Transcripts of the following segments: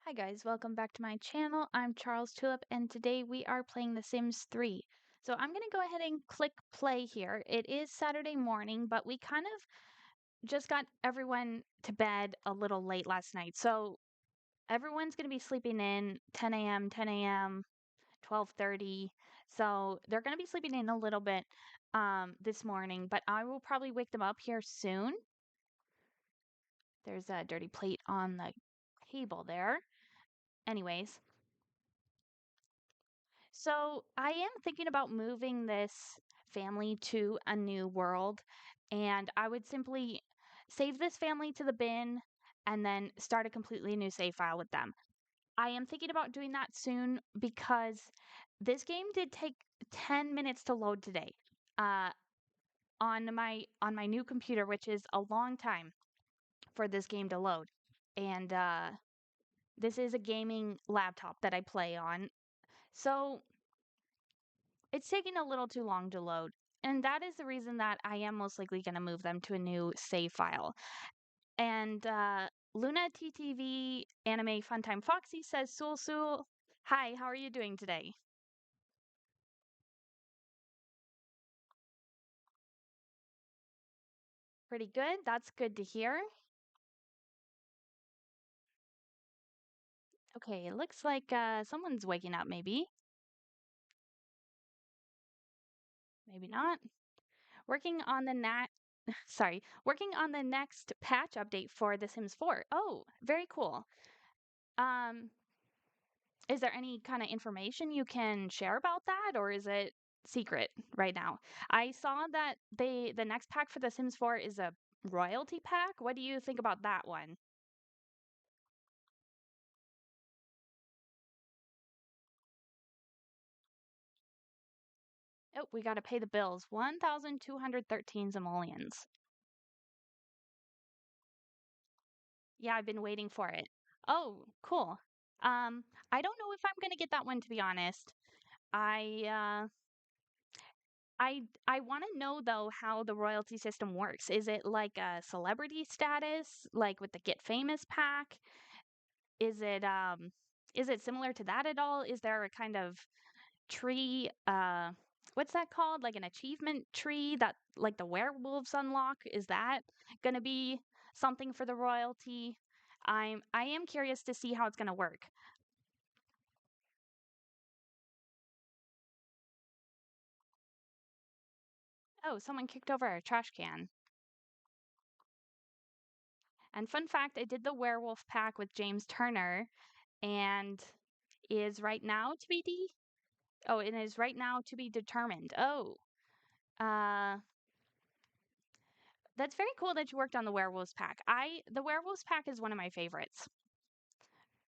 Hi guys, welcome back to my channel. I'm Charles Tulip and today we are playing The Sims 3. So I'm going to go ahead and click play here. It is Saturday morning, but we kind of just got everyone to bed a little late last night. So everyone's going to be sleeping in 10 a.m., 10 a.m., 12:30. So they're going to be sleeping in a little bit this morning, but I will probably wake them up here soon. There's a dirty plate on the table there. Anyways, so I am thinking about moving this family to a new world, and I would simply save this family to the bin and then start a completely new save file with them. I am thinking about doing that soon because this game did take 10 minutes to load today. Uh, on my new computer, which is a long time for this game to load. And this is a gaming laptop that I play on. So it's taking a little too long to load. And that is the reason that I am most likely going to move them to a new save file. And Luna TTV Anime Funtime Foxy says, Sul Sul, hi, how are you doing today? Pretty good. That's good to hear. Okay, it looks like someone's waking up, maybe. Maybe not. Working on the working on the next patch update for The Sims 4. Oh, very cool. Um, Is there any kind of information you can share about that, or is it secret right now? I saw that the next pack for The Sims 4 is a royalty pack. What do you think about that one? Oh, we got to pay the bills. 1,213 simoleons. Yeah, I've been waiting for it. Oh, cool. I don't know if I'm gonna get that one to be honest. I I want to know though how the royalty system works. Is it like a celebrity status, like with the Get Famous pack? Is it is it similar to that at all? Is there a kind of tree what's that called? Like an achievement tree that like the werewolves unlock? Is that going to be something for the royalty? I am curious to see how it's going to work. Oh, someone kicked over a trash can. And fun fact, I did the werewolf pack with James Turner and is right now to be oh, it is right now to be determined. Oh, uh, that's very cool that you worked on the werewolves pack. The werewolves pack is one of my favorites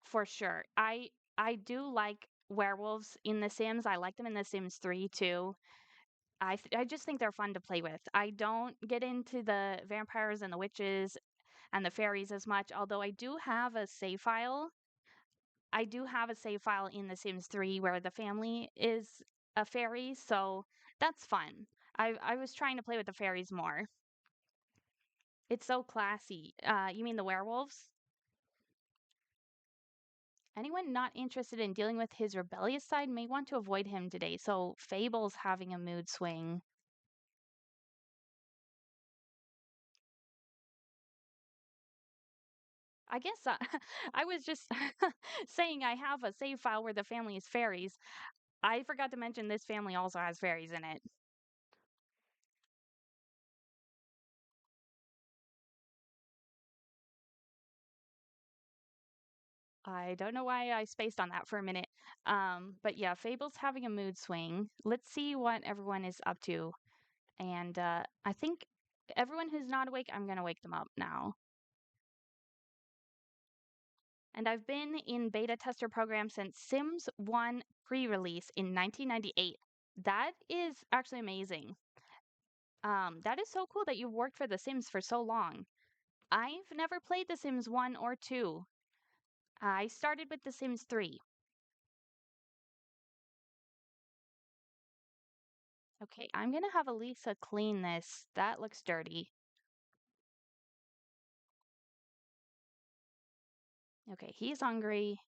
for sure. I do like werewolves in The Sims. I like them in The Sims 3 too. I just think they're fun to play with. I don't get into the vampires and the witches and the fairies as much, although I do have a save file in The Sims 3 where the family is a fairy, so that's fun. I was trying to play with the fairies more. It's so classy. You mean the werewolves? Anyone not interested in dealing with his rebellious side may want to avoid him today. So Fable's having a mood swing. I guess I was just saying I have a save file where the family is fairies. I forgot to mention this family also has fairies in it. I don't know why I spaced on that for a minute. But yeah, Fable's having a mood swing. Let's see what everyone is up to. And I think everyone who's not awake, I'm going to wake them up now. And I've been in beta tester program since Sims 1 pre-release in 1998. That is actually amazing. That is so cool that you've worked for The Sims for so long. I've never played The Sims 1 or 2. I started with The Sims 3. Okay, I'm gonna have Alisa clean this. That looks dirty. Okay, he's hungry.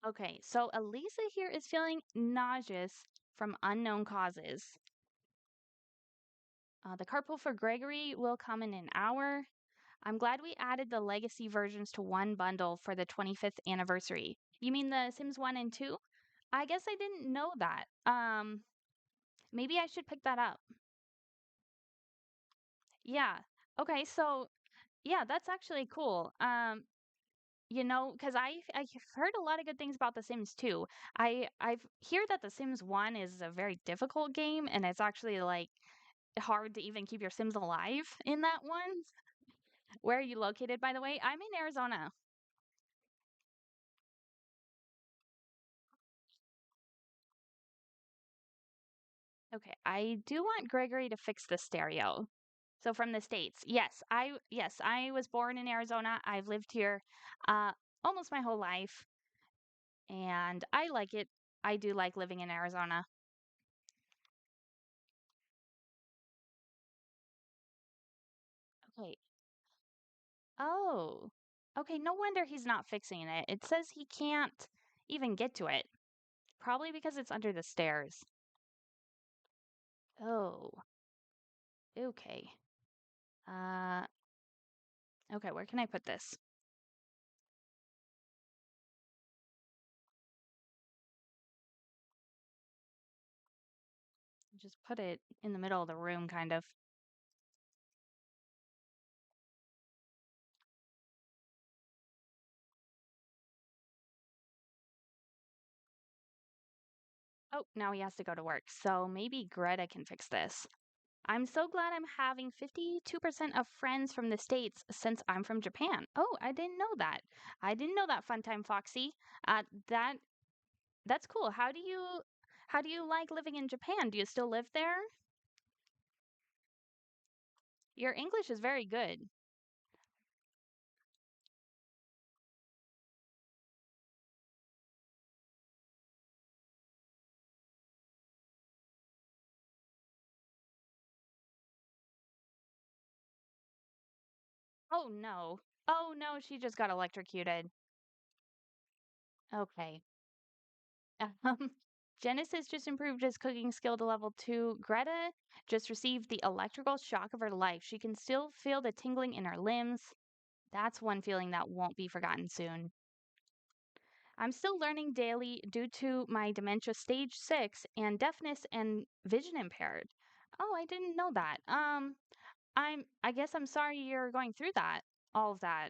Okay, so Alisa here is feeling nauseous from unknown causes. The carpool for Gregory will come in an hour. I'm glad we added the legacy versions to one bundle for the 25th anniversary. You mean the Sims 1 and 2? I guess I didn't know that. Maybe I should pick that up. Yeah. Okay, so yeah, that's actually cool. Because I've heard a lot of good things about The Sims 2. I've hear that The Sims 1 is a very difficult game and it's actually like hard to even keep your Sims alive in that one. Where are you located, by the way? I'm in Arizona. Okay, I do want Gregory to fix the stereo. So from the States. Yes, I was born in Arizona. I've lived here uh almost my whole life and I like it. I do like living in Arizona. Okay. Oh. Okay, no wonder he's not fixing it. It says he can't even get to it. Probably because it's under the stairs. Oh. Okay. Uh okay, where can I put this? Just put it in the middle of the room kind of. Oh, now he has to go to work. So maybe Greta can fix this. I'm so glad I'm having 52% of friends from the States since I'm from Japan. Oh, I didn't know that. I didn't know that, Funtime Foxy. That that's cool. How do you like living in Japan? Do you still live there? Your English is very good. Oh no. Oh no, she just got electrocuted. Okay. Um, Genesis just improved his cooking skill to level 2. Greta just received the electrical shock of her life. She can still feel the tingling in her limbs. That's one feeling that won't be forgotten soon. I'm still learning daily due to my dementia stage 6 and deafness and vision impaired. Oh, I didn't know that. I guess I'm sorry you're going through that. All of that.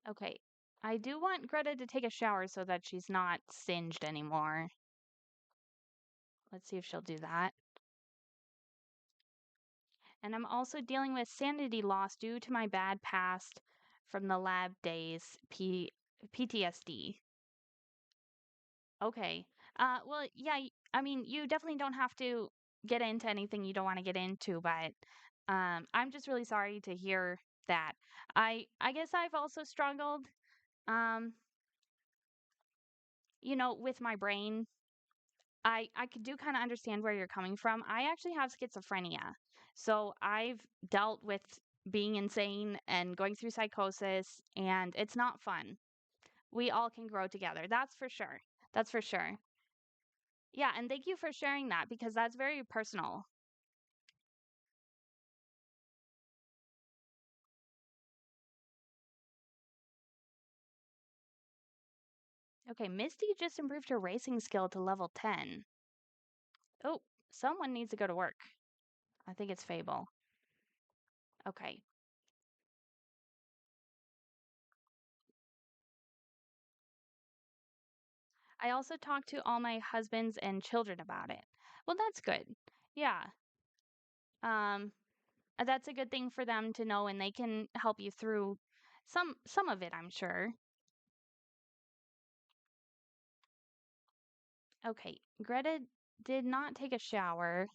Okay. I do want Greta to take a shower so that she's not singed anymore. Let's see if she'll do that. And I'm also dealing with sanity loss due to my bad past from the lab days, PTSD. Okay. Well, yeah, I mean, you definitely don't have to get into anything you don't want to get into, but I'm just really sorry to hear that. I guess I've also struggled, um, with my brain. I could do kind of understand where you're coming from. I actually have schizophrenia. So I've dealt with being insane and going through psychosis, and it's not fun. We all can grow together. That's for sure. That's for sure. Yeah, and thank you for sharing that because that's very personal. Okay, Misty just improved her racing skill to level 10. Oh, someone needs to go to work. I think it's Fable. Okay. I also talked to all my husbands and children about it. Well, that's good. Yeah. Um, that's a good thing for them to know and they can help you through some of it, I'm sure. Okay, Greta did not take a shower.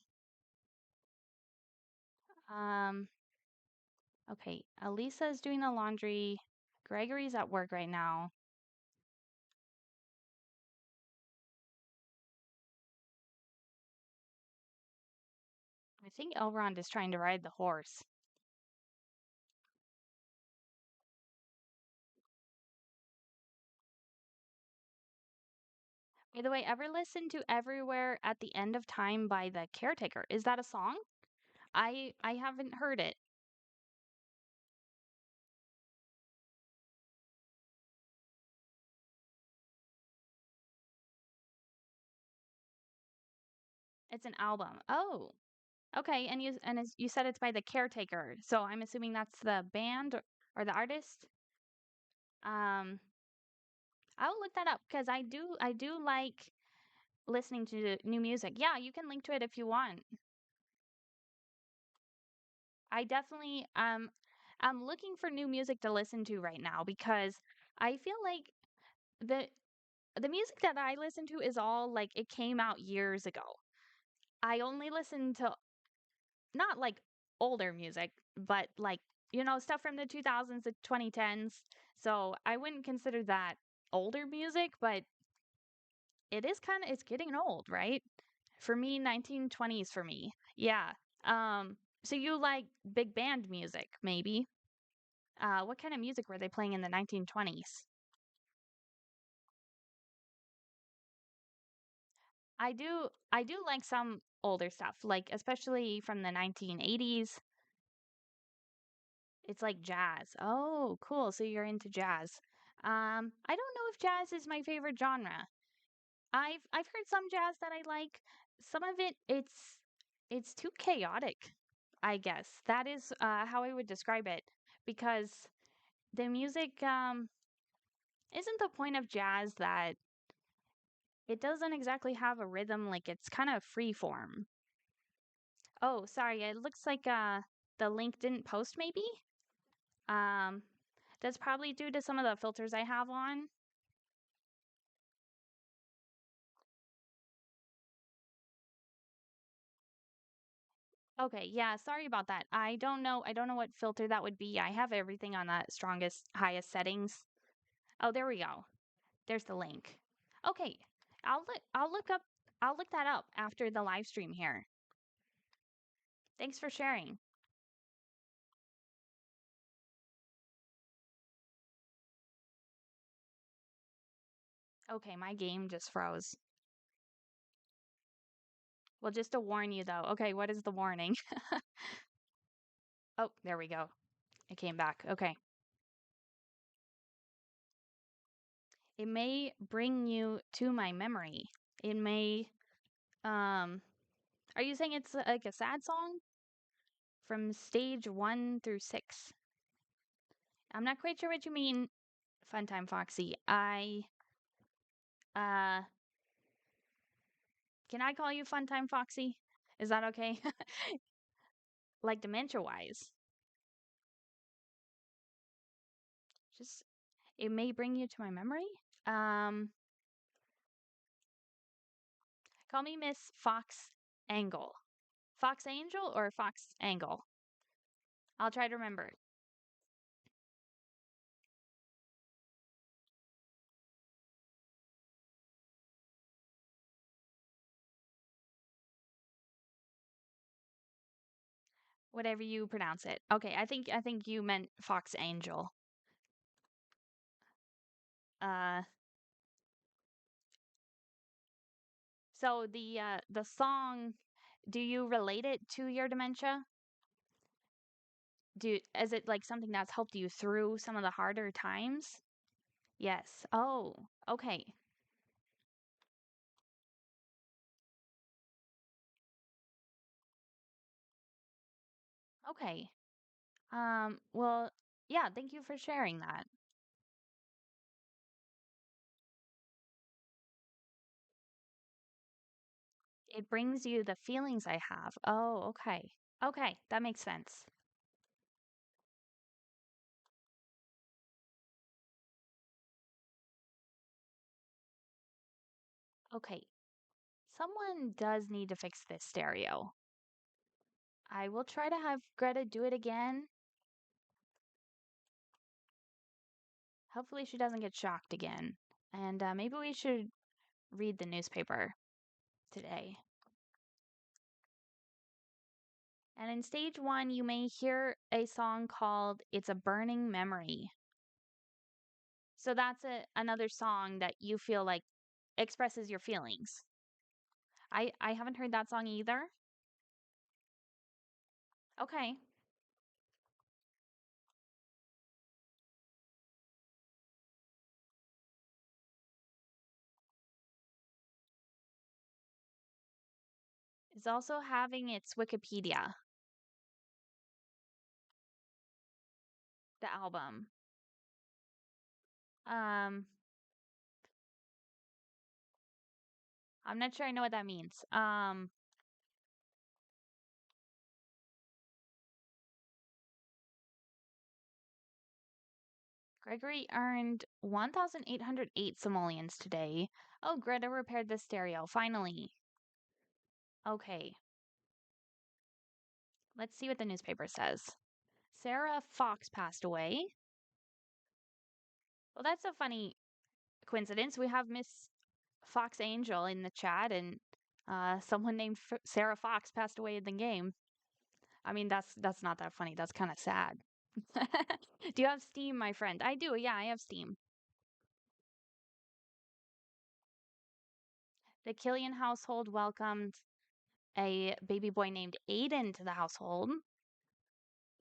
Um, okay, Alisa is doing the laundry. Gregory's at work right now. I think Elrond is trying to ride the horse. By the way, ever listen to Everywhere at the End of Time by The Caretaker? Is that a song? I haven't heard it. It's an album. Oh, okay. And you said it's by The Caretaker. So I'm assuming that's the band or the artist. Um, I'll look that up because I do like listening to new music. Yeah, you can link to it if you want. I definitely I'm looking for new music to listen to right now because I feel like the the music that I listen to is all like it came out years ago. I only listen to not like older music, but like stuff from the 2000s to 2010s. So I wouldn't consider that older music, but it is kind of it's getting old, right? For me, 1920s for me. Yeah. So you like big band music, maybe? What kind of music were they playing in the 1920s? I do like some older stuff, like especially from the 1980s. It's like jazz. Oh, cool. So you're into jazz. I don't know if jazz is my favorite genre. I've heard some jazz that I like. Some of it's too chaotic, I guess. That is how I would describe it because the music isn't the point of jazz that it doesn't exactly have a rhythm, like it's kind of free form. Oh, sorry. It looks like the link didn't post maybe. Um that's probably due to some of the filters I have on. Okay, yeah, sorry about that. I don't know what filter that would be. I have everything on the strongest, highest settings. Oh, there we go. There's the link. Okay. I'll look that up after the live stream here. Thanks for sharing. Okay, my game just froze. Well, just to warn you though. Okay, what is the warning? Oh, there we go. It came back. Okay. It may bring you to my memory. It may um are you saying it's like a sad song from stage 1 through 6? I'm not quite sure what you mean, Funtime Foxy. I uh can I call you Funtime Foxy? Is that okay? Like dementia wise. Just it may bring you to my memory. Um Call me Miss Fox Angle. Fox Angel or Fox Angle? I'll try to remember. Whatever you pronounce it. Okay, I think you meant Fox Angel. Uh so the song, do you relate it to your dementia? Is it like something that's helped you through some of the harder times? Yes. Oh, okay. Okay. Well, yeah, thank you for sharing that. It brings you the feelings I have. Oh, okay. Okay, that makes sense. Okay. Someone does need to fix this stereo. I will try to have Greta do it again. Hopefully she doesn't get shocked again. And maybe we should read the newspaper today. And in stage 1, you may hear a song called It's a Burning Memory. So that's another song that you feel like expresses your feelings. I haven't heard that song either. Okay. It's also having its Wikipedia, the album. Um, I'm not sure I know what that means. Gregory earned 1,808 simoleons today. Oh, Greta repaired the stereo, finally. Okay. Let's see what the newspaper says. Sarah Fox passed away. Well, that's a funny coincidence. We have Miss Fox Angel in the chat, and someone named Sarah Fox passed away in the game. I mean, that's not that funny. That's kind of sad. Do you have Steam, my friend? I do. Yeah, I have Steam. The Killian household welcomed a baby boy named Aiden to the household.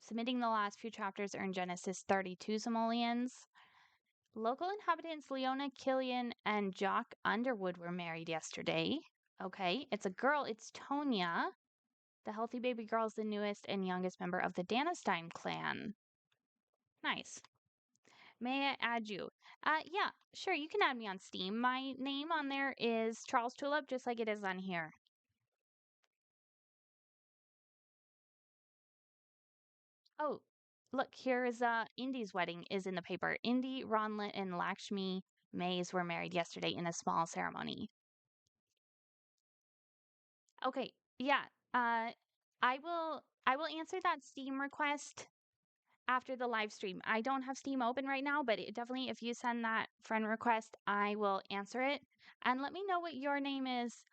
Submitting the last few chapters earned Genesis 32 simoleons. Local inhabitants Leona Killian and Jock Underwood were married yesterday. Okay, it's a girl. It's Tonya. The healthy baby girl is the newest and youngest member of the Danastein clan. Nice. May I add you? Yeah, sure. You can add me on Steam. My name on there is Charles Tulip, just like it is on here. Oh, look, here is Indy's wedding is in the paper. Indy, Ronlet, and Lakshmi Mays were married yesterday in a small ceremony. Okay, yeah. Uh, I will answer that Steam request after the live stream. I don't have Steam open right now, but definitely if you send that friend request, I will answer it. And let me know what your name is,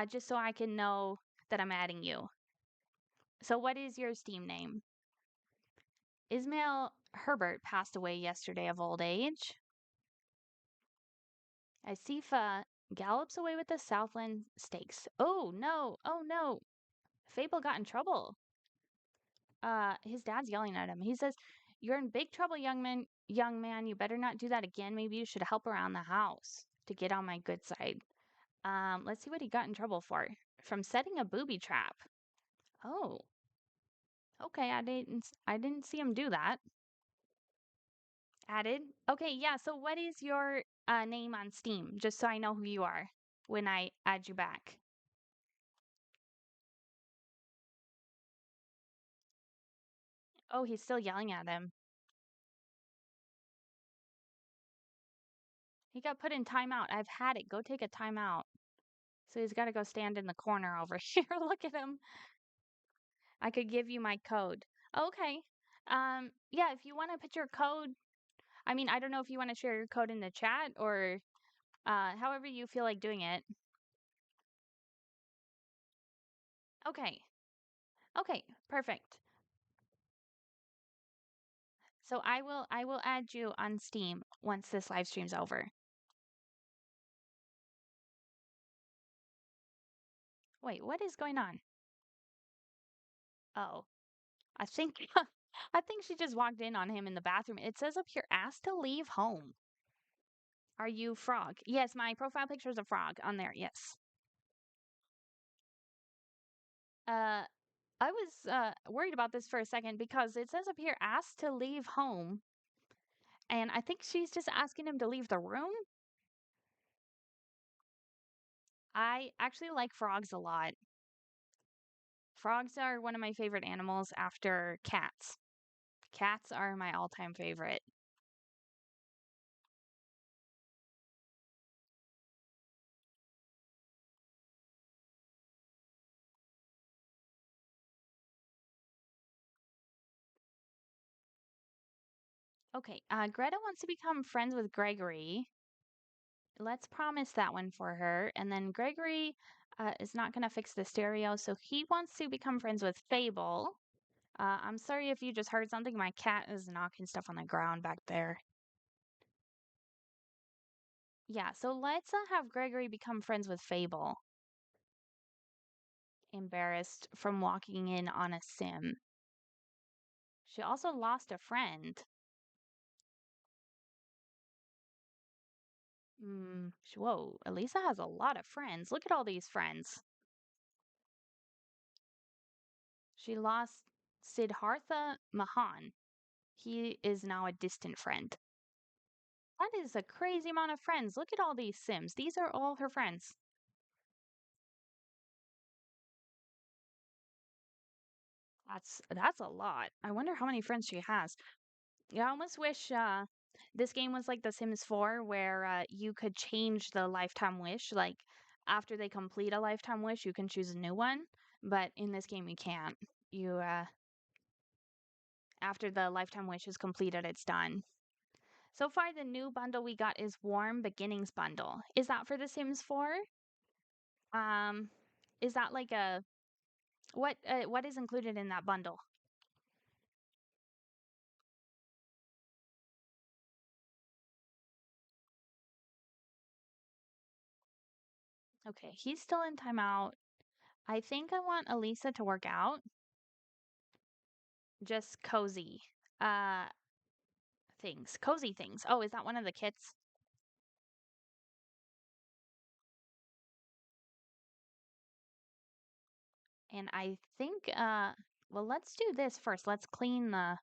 just so I can know that I'm adding you. So, what is your Steam name? Ismail Herbert passed away yesterday of old age. Asifa gallops away with the Southland Stakes. Oh no! Oh no! Fable got in trouble. His dad's yelling at him. He says, "You're in big trouble, young man. Young man, you better not do that again. Maybe you should help around the house to get on my good side." Let's see what he got in trouble for. From setting a booby trap. Oh, okay. I didn't see him do that. Added. Okay, yeah. So what is your name on Steam? Just so I know who you are when I add you back. Oh, he's still yelling at him. He got put in timeout. I've had it. Go take a timeout. So he's got to go stand in the corner over here. Look at him. I could give you my code. Okay. Yeah, if you want to put your code, I mean, I don't know if you want to share your code in the chat or however you feel like doing it. Okay. Okay, perfect. So I will add you on Steam once this live stream's over. Wait, what is going on? Oh, I think I think she just walked in on him in the bathroom. It says up here, asked to leave home. Are you Frog? Yes, my profile picture is a frog on there. Yes. Uh, I was worried about this for a second because it says up here, asked to leave home. And I think she's just asking him to leave the room. I actually like frogs a lot. Frogs are one of my favorite animals after cats. Cats are my all-time favorite. Okay, Greta wants to become friends with Gregory. Let's promise that one for her. And then Gregory is not going to fix the stereo, so he wants to become friends with Fable. I'm sorry if you just heard something. My cat is knocking stuff on the ground back there. Yeah, so let's have Gregory become friends with Fable. Embarrassed from walking in on a sim. She also lost a friend. Whoa, Alisa has a lot of friends. Look at all these friends. She lost Siddhartha Mahan. He is now a distant friend. That is a crazy amount of friends. Look at all these Sims. These are all her friends. That's a lot. I wonder how many friends she has. Yeah, I almost wish this game was like The Sims 4 where you could change the lifetime wish. Like after they complete a lifetime wish, you can choose a new one. But in this game, you can't. You after the lifetime wish is completed, it's done. So far, the new bundle we got is Warm Beginnings bundle. Is that for The Sims 4? Um, is that like a what is included in that bundle? Okay, he's still in timeout. I think I want Alisa to work out. Just cozy. Uh things. Cozy things. Oh, is that one of the kits? And I think well, let's do this first. Let's clean the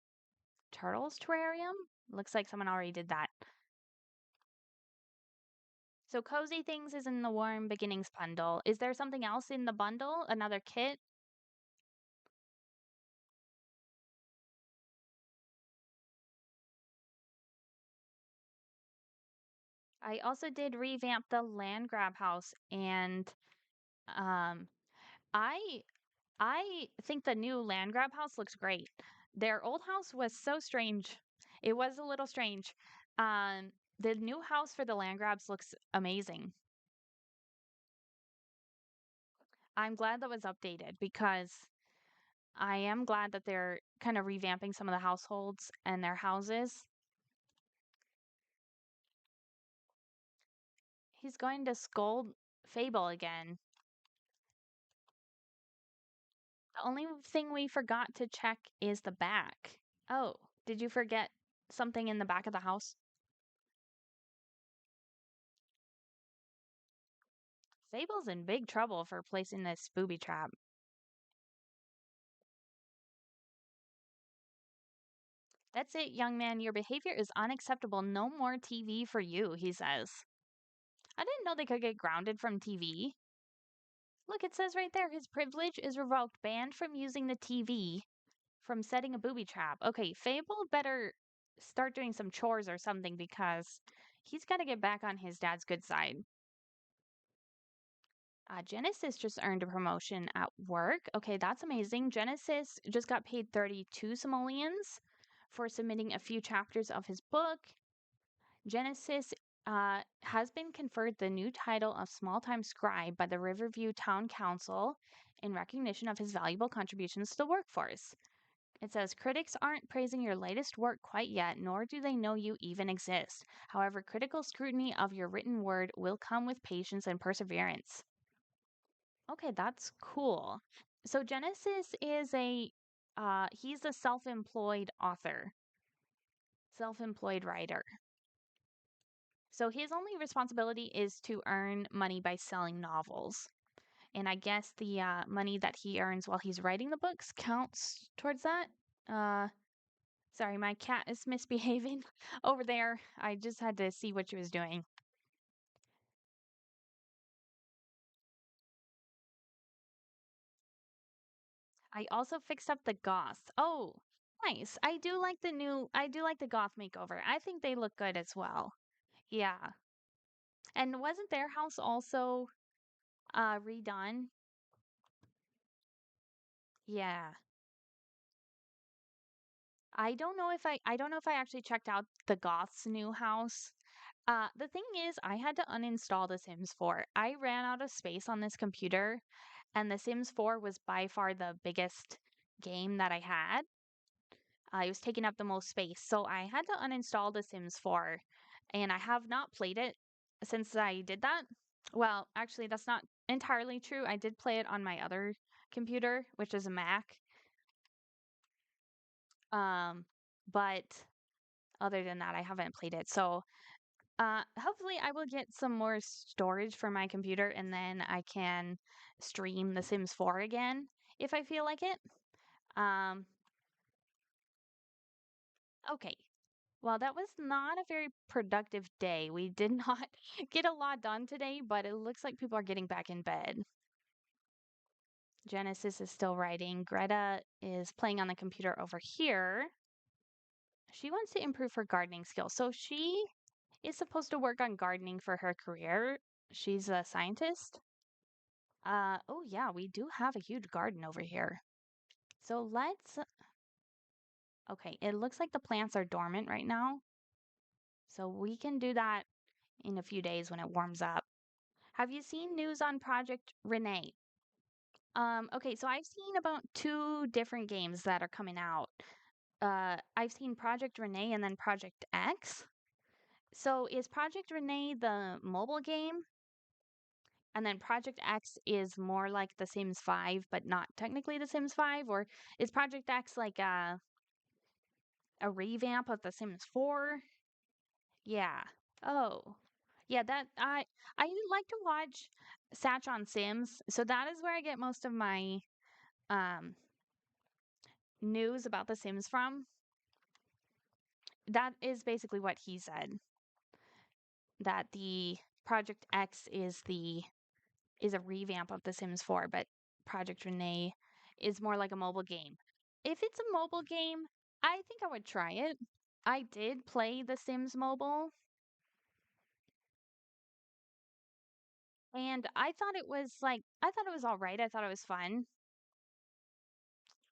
turtles terrarium. Looks like someone already did that. So cozy things is in the warm beginnings bundle. Is there something else in the bundle? Another kit? I also did revamp the land grab house and um I I think the new land grab house looks great. Their old house was so strange. It was a little strange. Um the new house for the land grabs looks amazing. I'm glad that was updated because I am glad that they're kind of revamping some of the households and their houses. He's going to scold Fable again. The only thing we forgot to check is the back. Oh, did you forget something in the back of the house? Fable's in big trouble for placing this booby trap. That's it, young man. Your behavior is unacceptable. No more TV for you, he says. I didn't know they could get grounded from TV. Look, it says right there his privilege is revoked, banned from using the TV, from setting a booby trap. Okay, Fable better start doing some chores or something because he's got to get back on his dad's good side. Genesis just earned a promotion at work. Okay, that's amazing. Genesis just got paid 32 simoleons for submitting a few chapters of his book. Genesis has been conferred the new title of small time scribe by the Riverview Town Council in recognition of his valuable contributions to the workforce. It says critics aren't praising your latest work quite yet, nor do they know you even exist. However, critical scrutiny of your written word will come with patience and perseverance. Okay, that's cool. So Genesis is he's a self-employed author, self-employed writer. So his only responsibility is to earn money by selling novels. And I guess the money that he earns while he's writing the books counts towards that. Uh, Sorry, my cat is misbehaving over there. I just had to see what she was doing. I also fixed up the goths. Oh, nice. I do like the goth makeover. I think they look good as well. Yeah. And wasn't their house also redone? Yeah. I don't know if I actually checked out the Goth's new house. The thing is, I had to uninstall The Sims 4. I ran out of space on this computer, and The Sims 4 was by far the biggest game that I had. It was taking up the most space, so I had to uninstall The Sims 4, and I have not played it since I did that. Well, actually, that's not entirely true. I did play it on my other computer, which is a Mac. Um, but other than that, I haven't played it. So, hopefully, I will get some more storage for my computer, and then I can stream The Sims 4 again if I feel like it. Um, okay. Well, that was not a very productive day. We did not get a lot done today, but it looks like people are getting back in bed. Genesis is still writing. Greta is playing on the computer over here. She wants to improve her gardening skills. So she is supposed to work on gardening for her career. She's a scientist. Oh yeah, we do have a huge garden over here. So okay, it looks like the plants are dormant right now. So we can do that in a few days when it warms up. Have you seen news on Project Renee? Okay, so I've seen about two different games that are coming out. I've seen Project Renee and then Project X. So is Project Renee the mobile game? And then Project X is more like The Sims 5, but not technically The Sims 5? Or is Project X like a revamp of The Sims 4? Yeah. Oh. Yeah, that I like to watch Satch on Sims, so that is where I get most of my um news about The Sims from. That is basically what he said, that the Project X is a revamp of The Sims 4, but Project Renee is more like a mobile game. If it's a mobile game, I think I would try it. I did play The Sims Mobile, and I thought it was all right. I thought it was fun.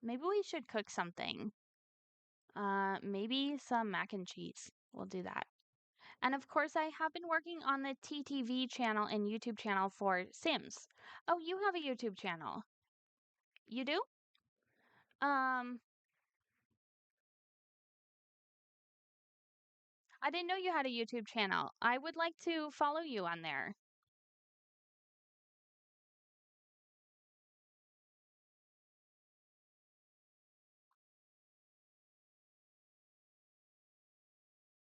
Maybe we should cook something. Maybe some mac and cheese. We'll do that. And of course, I have been working on the TTV channel and YouTube channel for Sims. Oh, you have a YouTube channel. You do? Um, I didn't know you had a YouTube channel. I would like to follow you on there.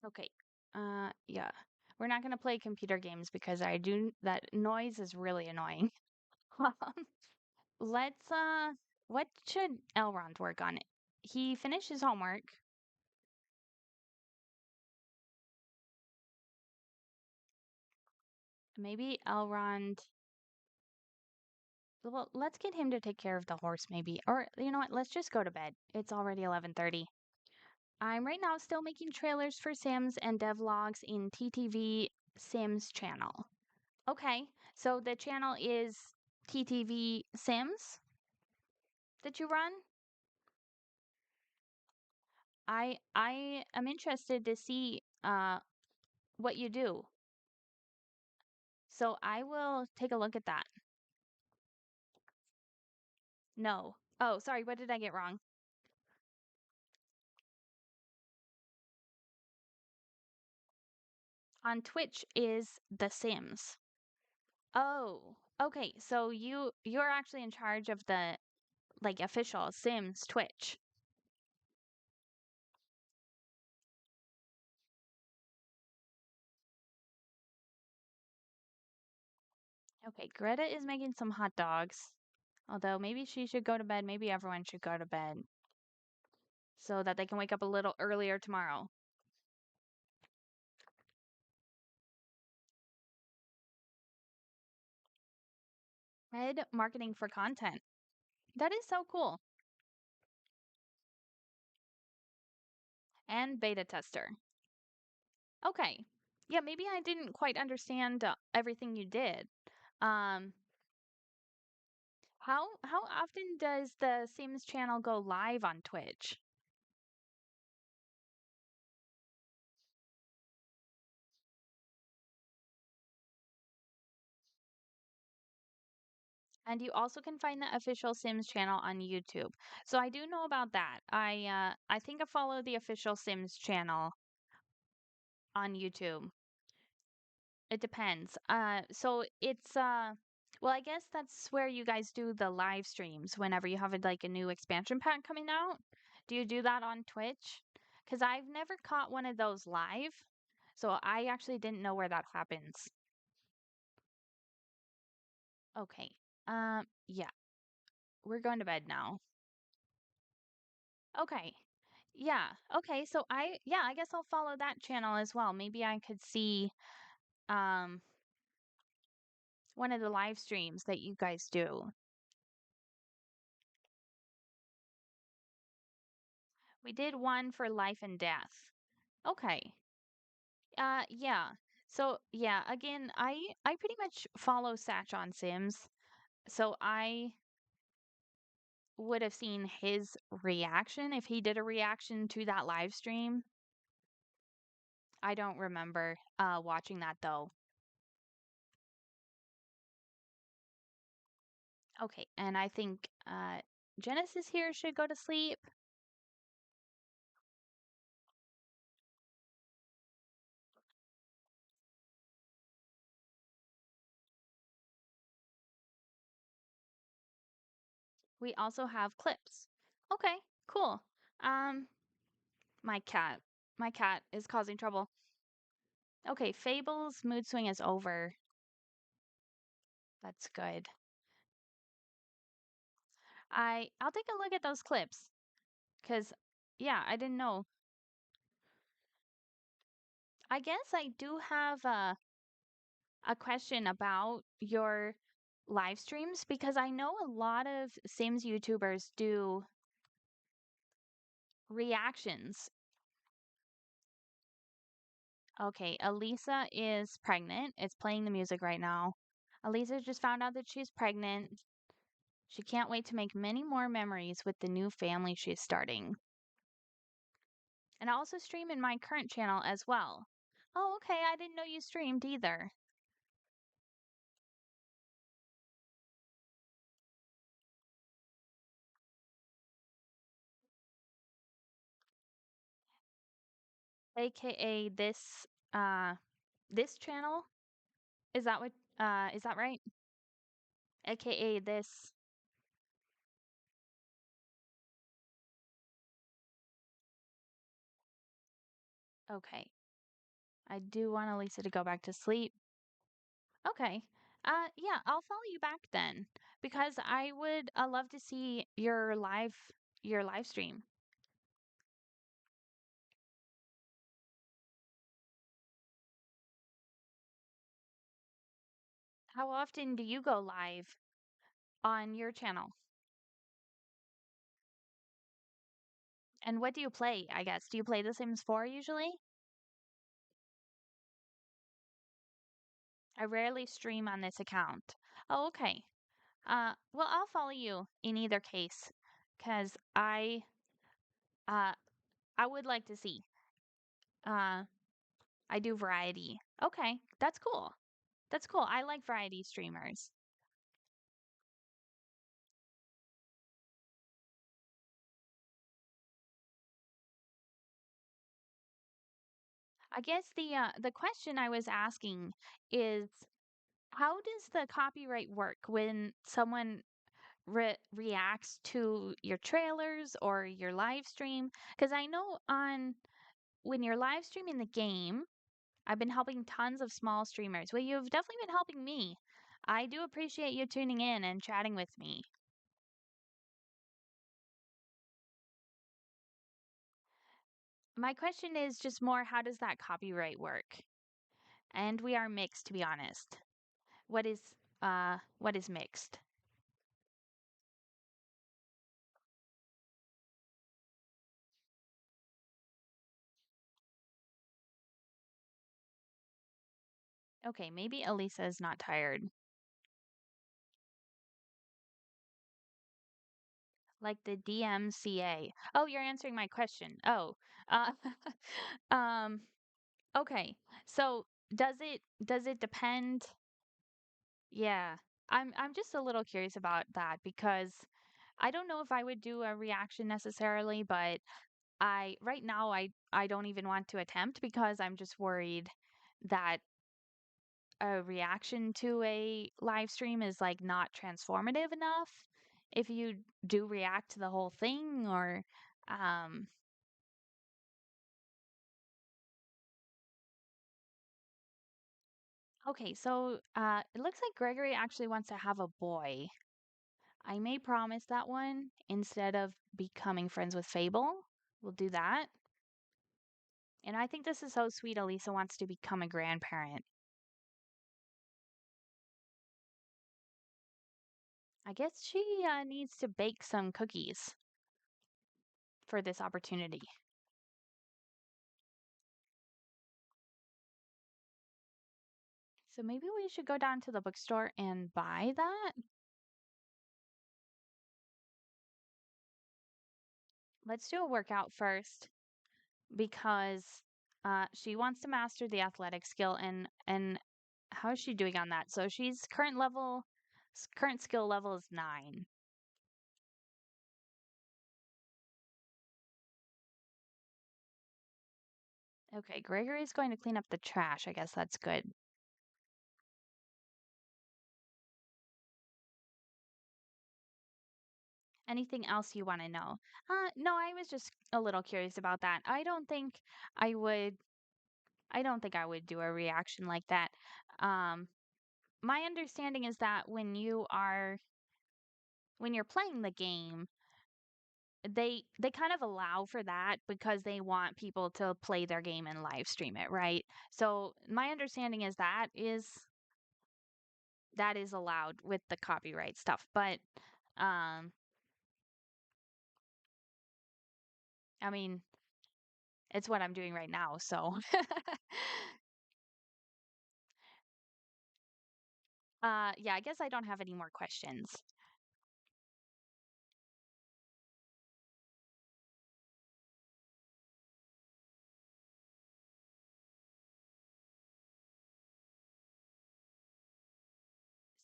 Okay. Yeah. We're not going to play computer games because that noise is really annoying. Let's, what should Elrond work on? He finished his homework. Maybe Elrond, well, let's get him to take care of the horse maybe. Or, you know what? Let's just go to bed. It's already 11:30. I'm right now still making trailers for Sims and devlogs in TTV Sims channel. Okay, so the channel is TTV Sims that you run. I am interested to see what you do. So I will take a look at that. No. Oh, sorry, what did I get wrong? On Twitch is The Sims. Oh, okay. So you're actually in charge of the like official Sims Twitch. Okay, Greta is making some hot dogs. Although maybe she should go to bed. Maybe everyone should go to bed so that they can wake up a little earlier tomorrow. Head marketing for content. That is so cool. And beta tester. Okay. Yeah, maybe I didn't quite understand everything you did. Um, how often does the Sims channel go live on Twitch? And you also can find the official Sims channel on YouTube. So I do know about that. I think I follow the official Sims channel on YouTube. It depends. So it's well, I guess that's where you guys do the live streams whenever you have like a new expansion pack coming out. Do you do that on Twitch? Because I've never caught one of those live, so I actually didn't know where that happens. Okay. Yeah, we're going to bed now. Okay. Yeah. Okay. So yeah, I guess I'll follow that channel as well. Maybe I could see um one of the live streams that you guys do. We did one for life and death. Okay. Yeah. So yeah, again, I pretty much follow Satch on Sims. So I would have seen his reaction if he did a reaction to that live stream. I don't remember watching that though. Okay, and I think Genesis here should go to sleep. We also have clips. Okay, cool. Um, my cat. My cat is causing trouble. Okay, Fable's mood swing is over. That's good. I'll take a look at those clips cuz yeah, I didn't know. I guess I do have a question about your live streams because I know a lot of Sims YouTubers do reactions. Okay, Alisa is pregnant. It's playing the music right now. Alisa just found out that she's pregnant. She can't wait to make many more memories with the new family she's starting. And I also stream in my current channel as well. Oh, okay. I didn't know you streamed either. AKA this channel? Is that what is that right? AKA this. Okay. I do want Elisa to go back to sleep. Okay. Yeah, I'll follow you back then because I would love to see your live stream. How often do you go live on your channel? And what do you play, I guess? Do you play The Sims 4 usually? I rarely stream on this account. Oh, okay. Well, I'll follow you in either case, cause uh, I would like to see. Uh, I do variety. Okay, that's cool. That's cool. I like variety streamers. I guess the question I was asking is, how does the copyright work when someone reacts to your trailers or your live stream? Because I know on when you're live streaming the game, I've been helping tons of small streamers. Well, you've definitely been helping me. I do appreciate you tuning in and chatting with me. My question is just more, how does that copyright work? And we are mixed, to be honest. What is mixed? Okay, maybe Elisa is not tired. Like the DMCA. Oh, you're answering my question. Oh. Uh um okay. So does it depend? Yeah. I'm just a little curious about that because I don't know if I would do a reaction necessarily, but I right now I don't even want to attempt because I'm just worried that a reaction to a live stream is like not transformative enough if you do react to the whole thing or um okay, so it looks like Gregory actually wants to have a boy. I may promise that one instead of becoming friends with Fable. We'll do that. And I think this is so sweet. Alisa wants to become a grandparent. I guess she needs to bake some cookies for this opportunity. So maybe we should go down to the bookstore and buy that. Let's do a workout first because she wants to master the athletic skill and how is she doing on that? So she's current skill level is 9. Okay, Gregory's going to clean up the trash. I guess that's good. Anything else you want to know? No, I was just a little curious about that. I would I don't think I would do a reaction like that. Um, my understanding is that when you're playing the game, they kind of allow for that because they want people to play their game and live stream it, right? So my understanding is that is allowed with the copyright stuff. But um I mean, it's what I'm doing right now, so yeah, I guess I don't have any more questions.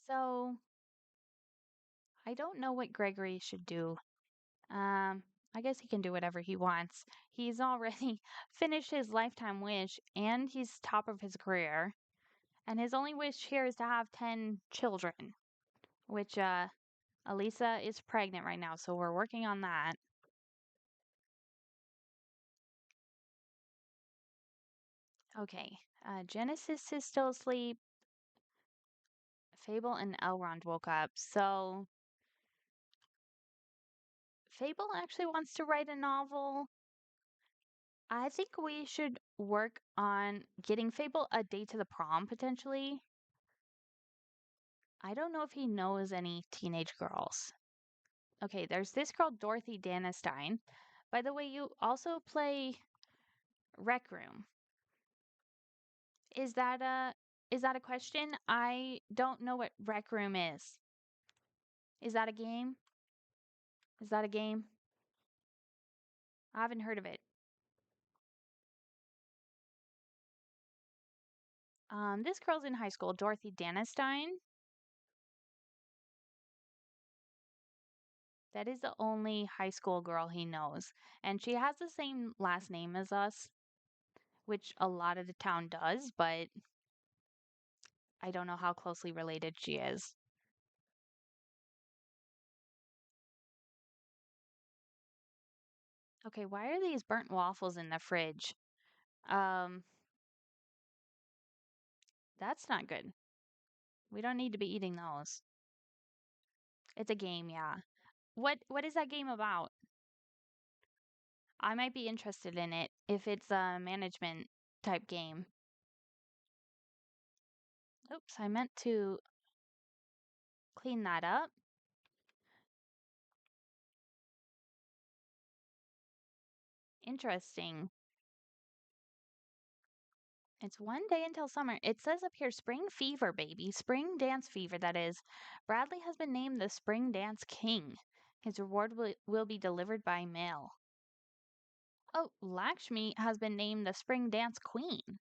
So I don't know what Gregory should do. Um, I guess he can do whatever he wants. He's already finished his lifetime wish and he's top of his career. And his only wish here is to have 10 children, which Alisa is pregnant right now, so we're working on that. Okay. Genesis is still asleep. Fable and Elrond woke up. So Fable actually wants to write a novel. I think we should work on getting Fable a date to the prom potentially. I don't know if he knows any teenage girls. Okay, there's this girl, Dorothy Danastein. By the way, you also play Rec Room. Is that a is that a question? I don't know what Rec Room is. Is that a game? Is that a game? I haven't heard of it. This girl's in high school, Dorothy Danastein. That is the only high school girl he knows. And she has the same last name as us, which a lot of the town does, but I don't know how closely related she is. Okay, why are these burnt waffles in the fridge? Um, that's not good. We don't need to be eating those. It's a game, yeah. What is that game about? I might be interested in it if it's a management type game. Oops, I meant to clean that up. Interesting. It's one day until summer. It says up here spring fever, baby. Spring dance fever, that is. Bradley has been named the spring dance king. His reward will be delivered by mail. Oh, Lakshmi has been named the spring dance queen.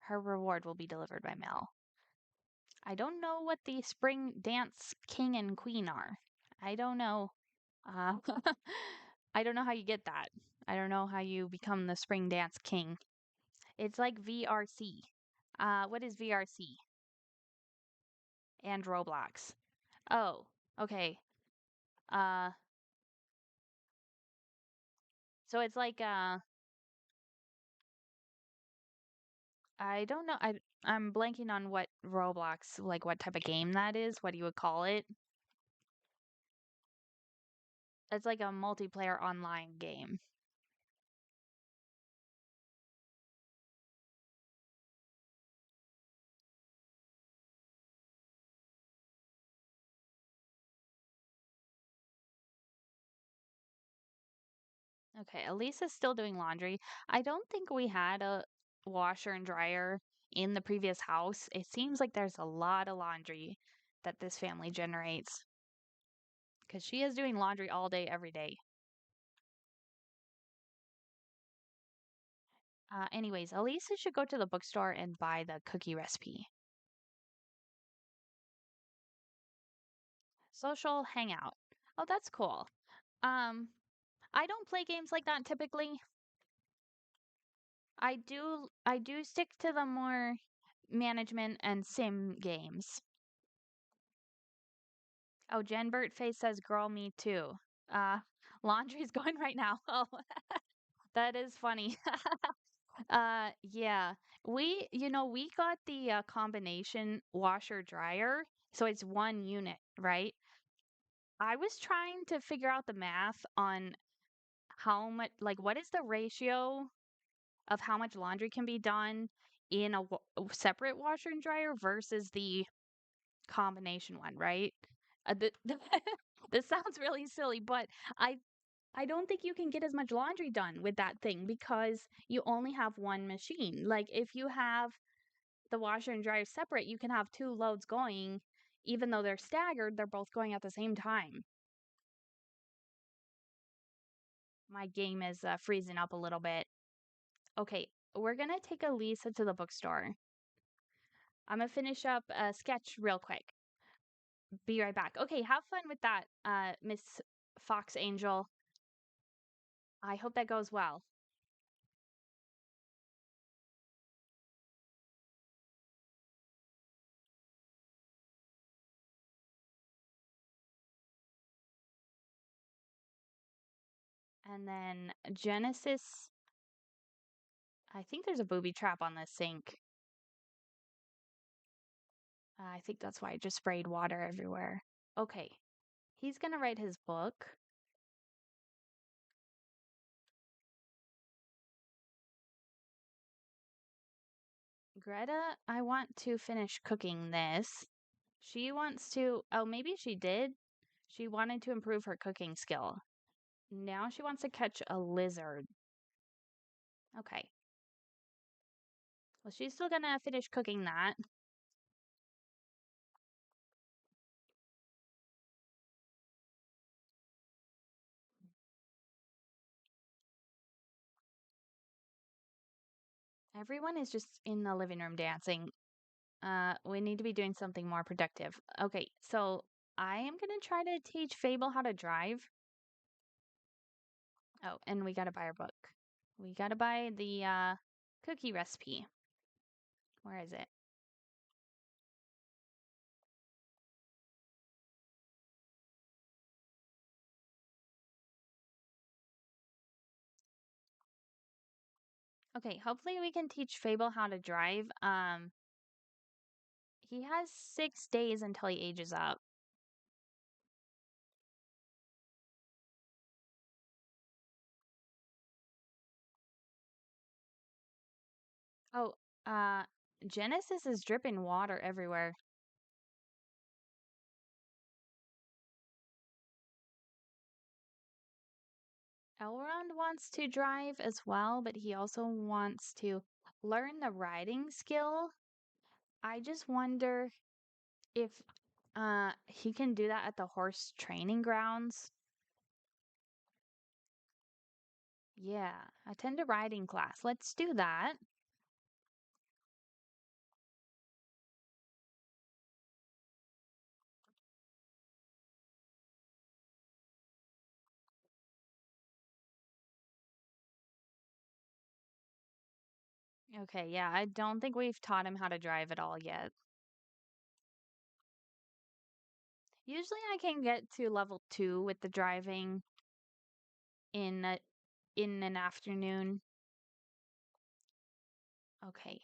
Her reward will be delivered by mail. I don't know what the spring dance king and queen are. I don't know. Uh, I don't know how you get that. I don't know how you become the spring dance king. It's like VRC. What is VRC? And Roblox. Oh, okay. Uh, so it's like I don't know. I'm blanking on what Roblox, like what type of game that is, what you would call it. It's like a multiplayer online game. Okay, Elisa's still doing laundry. I don't think we had a washer and dryer in the previous house. It seems like there's a lot of laundry that this family generates because she is doing laundry all day, every day. Anyways, Elisa should go to the bookstore and buy the cookie recipe. Social hangout. Oh, that's cool. Um, I don't play games like that typically. I do stick to the more management and sim games. Oh, Jen Burt Face says, "Girl, me too." Uh, laundry's going right now. Oh, that is funny. Yeah. We got the combination washer dryer, so it's one unit, right? I was trying to figure out the math on how much, like, what is the ratio of how much laundry can be done in a separate washer and dryer versus the combination one, right? This sounds really silly, but I I don't think you can get as much laundry done with that thing because you only have one machine. Like if you have the washer and dryer separate, you can have two loads going, even though they're staggered, they're both going at the same time. My game is freezing up a little bit. Okay, we're gonna take Elisa to the bookstore. I'm gonna finish up a sketch real quick. Be right back. Okay, have fun with that, Miss Fox Angel. I hope that goes well. And then Genesis, I think there's a booby trap on the sink. I think that's why I just sprayed water everywhere. Okay, he's gonna write his book. Greta, I want to finish cooking this. She wants to, oh, maybe she did. She wanted to improve her cooking skill. Now she wants to catch a lizard. Okay. Well, she's still gonna finish cooking that. Everyone is just in the living room dancing. We need to be doing something more productive. Okay, so I am gonna try to teach Fable how to drive. Oh, and we gotta buy our book. We gotta buy the cookie recipe. Where is it? Okay, hopefully we can teach Fable how to drive. He has 6 days until he ages up. Oh, uh, Genesis is dripping water everywhere. Elrond wants to drive as well, but he also wants to learn the riding skill. I just wonder if he can do that at the horse training grounds. Yeah, attend a riding class. Let's do that. Okay, yeah, I don't think we've taught him how to drive at all yet. Usually I can get to level 2 with the driving in in an afternoon. Okay.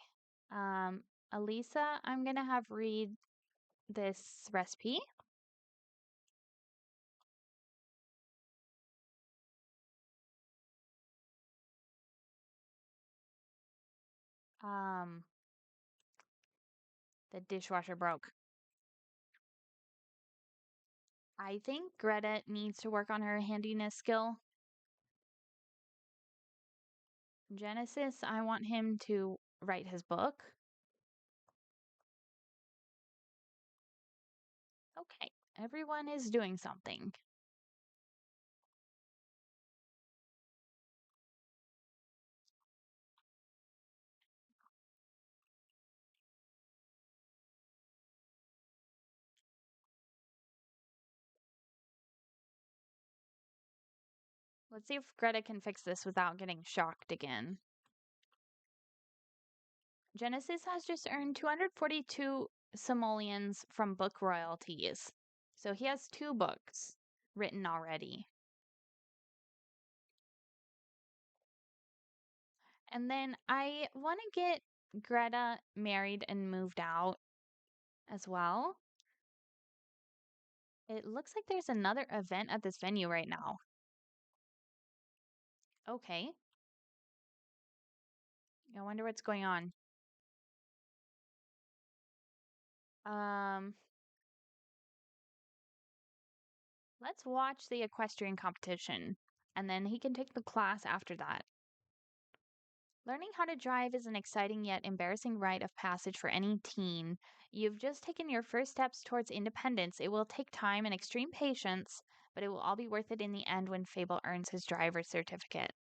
Um, Alisa, I'm gonna have read this recipe. Um, the dishwasher broke. I think Greta needs to work on her handiness skill. Genesis, I want him to write his book. Okay, everyone is doing something. Let's see if Greta can fix this without getting shocked again. Genesis has just earned 242 simoleons from book royalties. So he has 2 books written already. And then I want to get Greta married and moved out as well. It looks like there's another event at this venue right now. Okay. I wonder what's going on. Um, let's watch the equestrian competition, and then he can take the class after that. Learning how to drive is an exciting yet embarrassing rite of passage for any teen. You've just taken your first steps towards independence. It will take time and extreme patience, but it will all be worth it in the end when Fable earns his driver's certificate.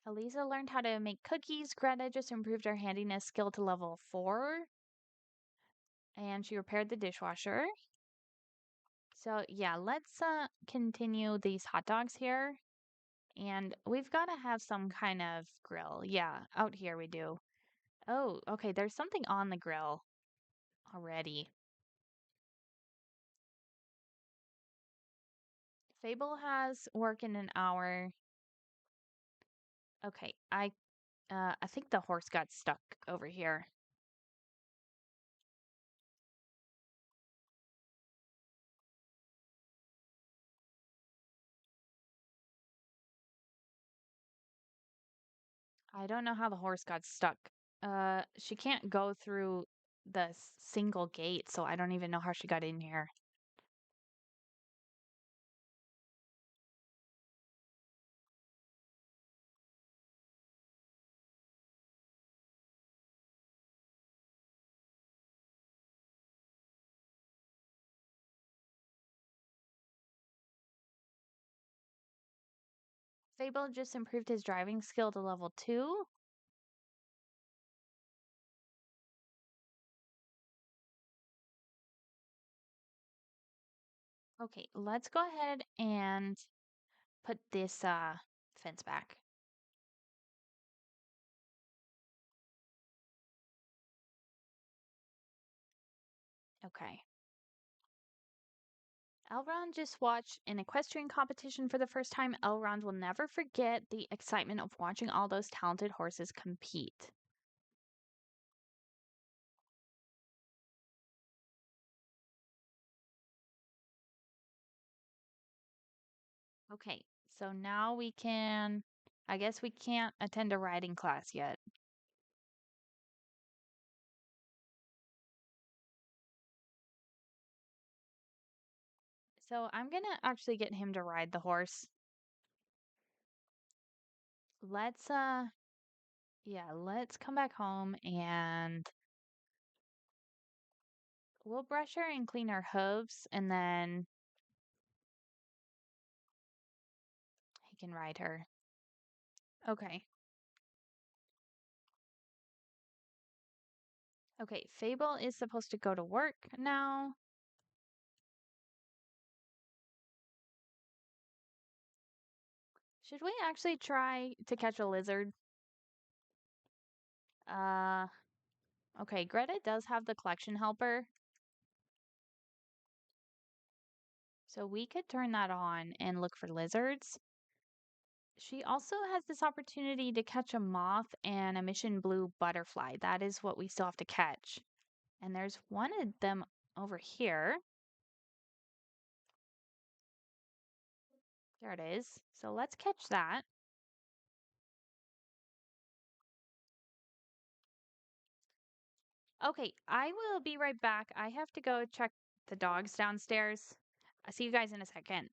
Alisa learned how to make cookies. Greta just improved her handiness skill to level 4, and she repaired the dishwasher. So, yeah, let's continue these hot dogs here. And we've got to have some kind of grill. Yeah, out here we do. Oh, okay, there's something on the grill already. Fable has work in an hour. Okay, I think the horse got stuck over here. I don't know how the horse got stuck. She can't go through the single gate, so I don't even know how she got in here. Fable just improved his driving skill to level 2. Okay, let's go ahead and put this fence back. Okay. Elrond just watched an equestrian competition for the first time. Elrond will never forget the excitement of watching all those talented horses compete. Okay, so now we can. I guess we can't attend a riding class yet. So I'm gonna actually get him to ride the horse. Let's, yeah, let's come back home and we'll brush her and clean her hooves and then he can ride her. Okay. Okay, Fable is supposed to go to work now. Should we actually try to catch a lizard? Uh, okay, Greta does have the collection helper, so we could turn that on and look for lizards. She also has this opportunity to catch a moth and a mission blue butterfly. That is what we still have to catch. And there's one of them over here. There it is. So let's catch that. Okay, I will be right back. I have to go check the dogs downstairs. I'll see you guys in a second.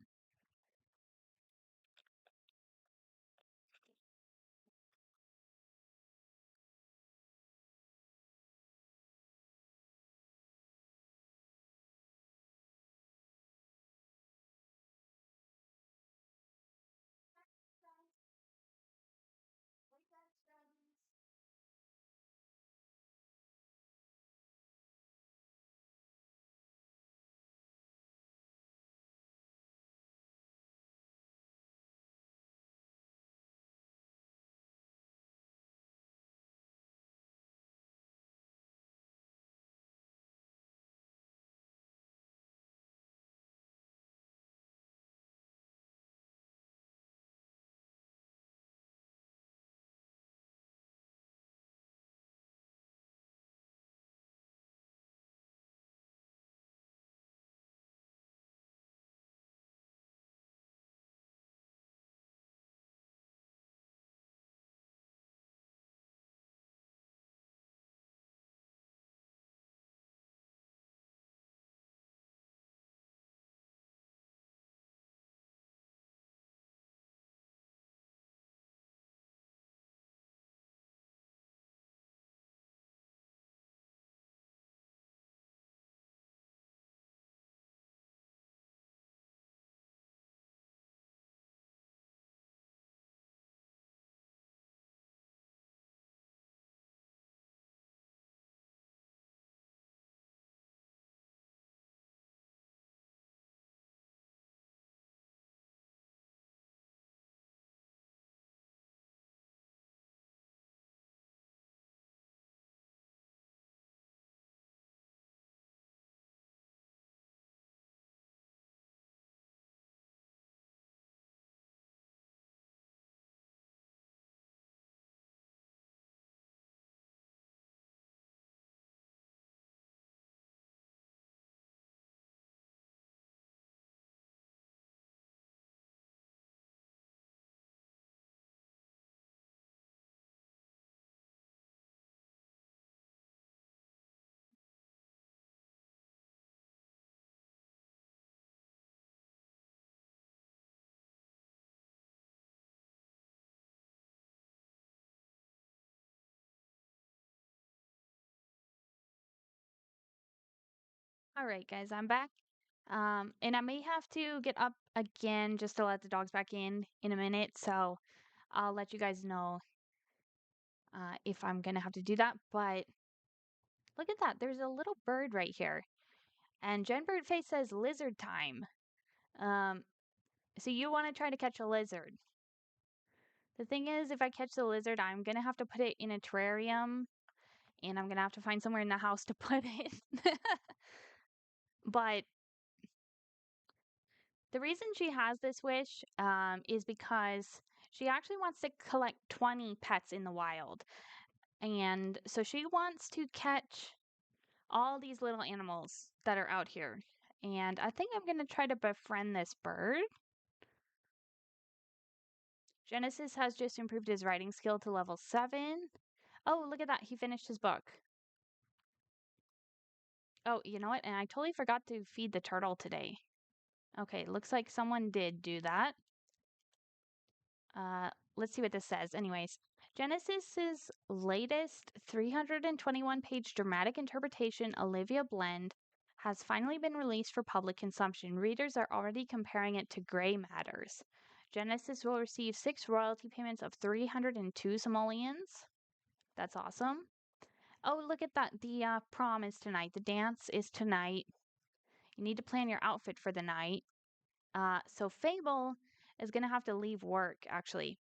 All right, guys, I'm back. And I may have to get up again just to let the dogs back in a minute. So I'll let you guys know if I'm gonna have to do that. But look at that. There's a little bird right here. And Jen Birdface says lizard time. Um, so you want to try to catch a lizard. The thing is, if I catch the lizard, I'm gonna have to put it in a terrarium and I'm gonna have to find somewhere in the house to put it. But the reason she has this wish is because she actually wants to collect 20 pets in the wild. And so she wants to catch all these little animals that are out here. And I think I'm going to try to befriend this bird. Genesis has just improved his writing skill to level 7. Oh, look at that. He finished his book. Oh, you know what? And I totally forgot to feed the turtle today. Okay, looks like someone did do that. Let's see what this says. Anyways, Genesis's latest 321-page dramatic interpretation, Olivia Blend, has finally been released for public consumption. Readers are already comparing it to Grey Matters. Genesis will receive 6 royalty payments of 302 simoleons. That's awesome. Oh, look at that. The prom is tonight. The dance is tonight. You need to plan your outfit for the night. So Fable is going to have to leave work, actually.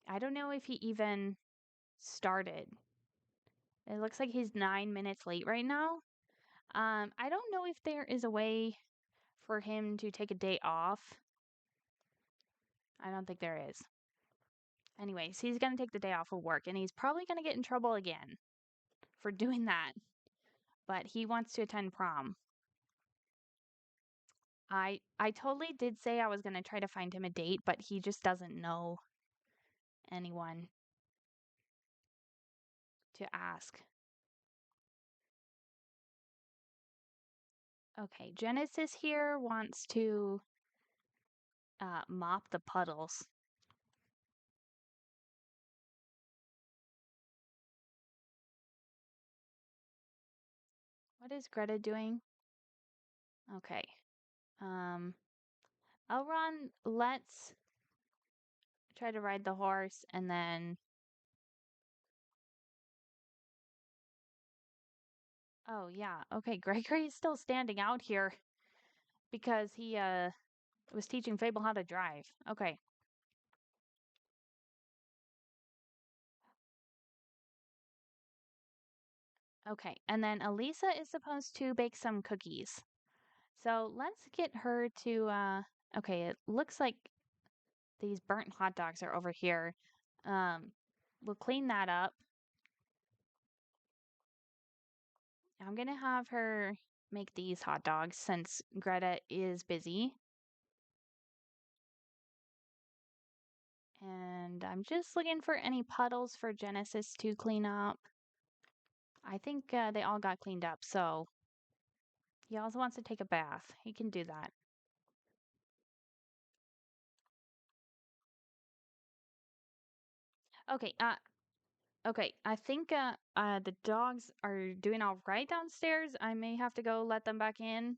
I don't know if he even started. It looks like he's 9 minutes late right now. I don't know if there is a way for him to take a day off. I don't think there is. Anyways, he's going to take the day off of work, and he's probably going to get in trouble again for doing that. But he wants to attend prom. I totally did say I was going to try to find him a date, but he just doesn't know anyone to ask. Okay, Genesis here wants to mop the puddles. What is Greta doing? Okay. Um, Elrond, let's try to ride the horse and then. Oh, yeah. Okay, Gregory's still standing out here because he was teaching Fable how to drive. Okay. Okay. And then Alisa is supposed to bake some cookies. So let's get her to okay, it looks like these burnt hot dogs are over here. Um we'll clean that up. I'm gonna have her make these hot dogs since Greta is busy. And I'm just looking for any puddles for Genesis to clean up. I think they all got cleaned up, so he also wants to take a bath. He can do that. Okay, okay. I think the dogs are doing all right downstairs. I may have to go let them back in.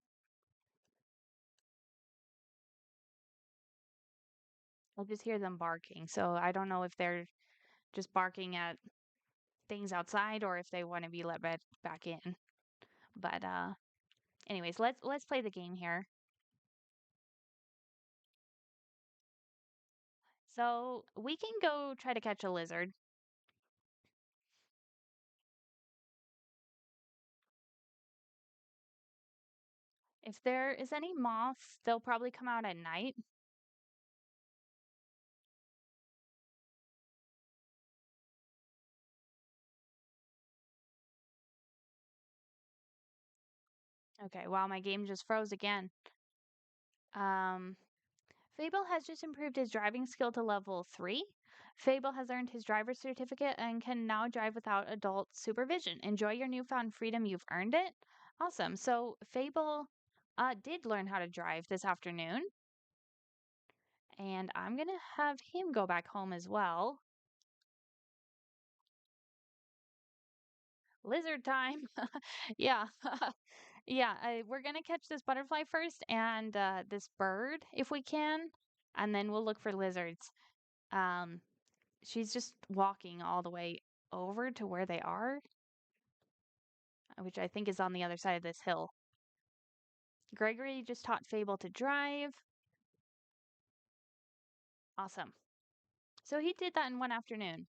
I just hear them barking, so I don't know if they're just barking at things outside or if they want to be let back in. But anyways, let's play the game here. So we can go try to catch a lizard. If there is any moths, they'll probably come out at night. Okay, wow, my game just froze again. Um, Fable has just improved his driving skill to level 3. Fable has earned his driver's certificate and can now drive without adult supervision. Enjoy your newfound freedom, you've earned it. Awesome. So Fable did learn how to drive this afternoon, and I'm gonna have him go back home as well. Lizard time. Yeah. Yeah, we're gonna catch this butterfly first and this bird if we can, and then we'll look for lizards. Um, she's just walking all the way over to where they are, which I think is on the other side of this hill. Gregory just taught Fable to drive. Awesome. So he did that in one afternoon.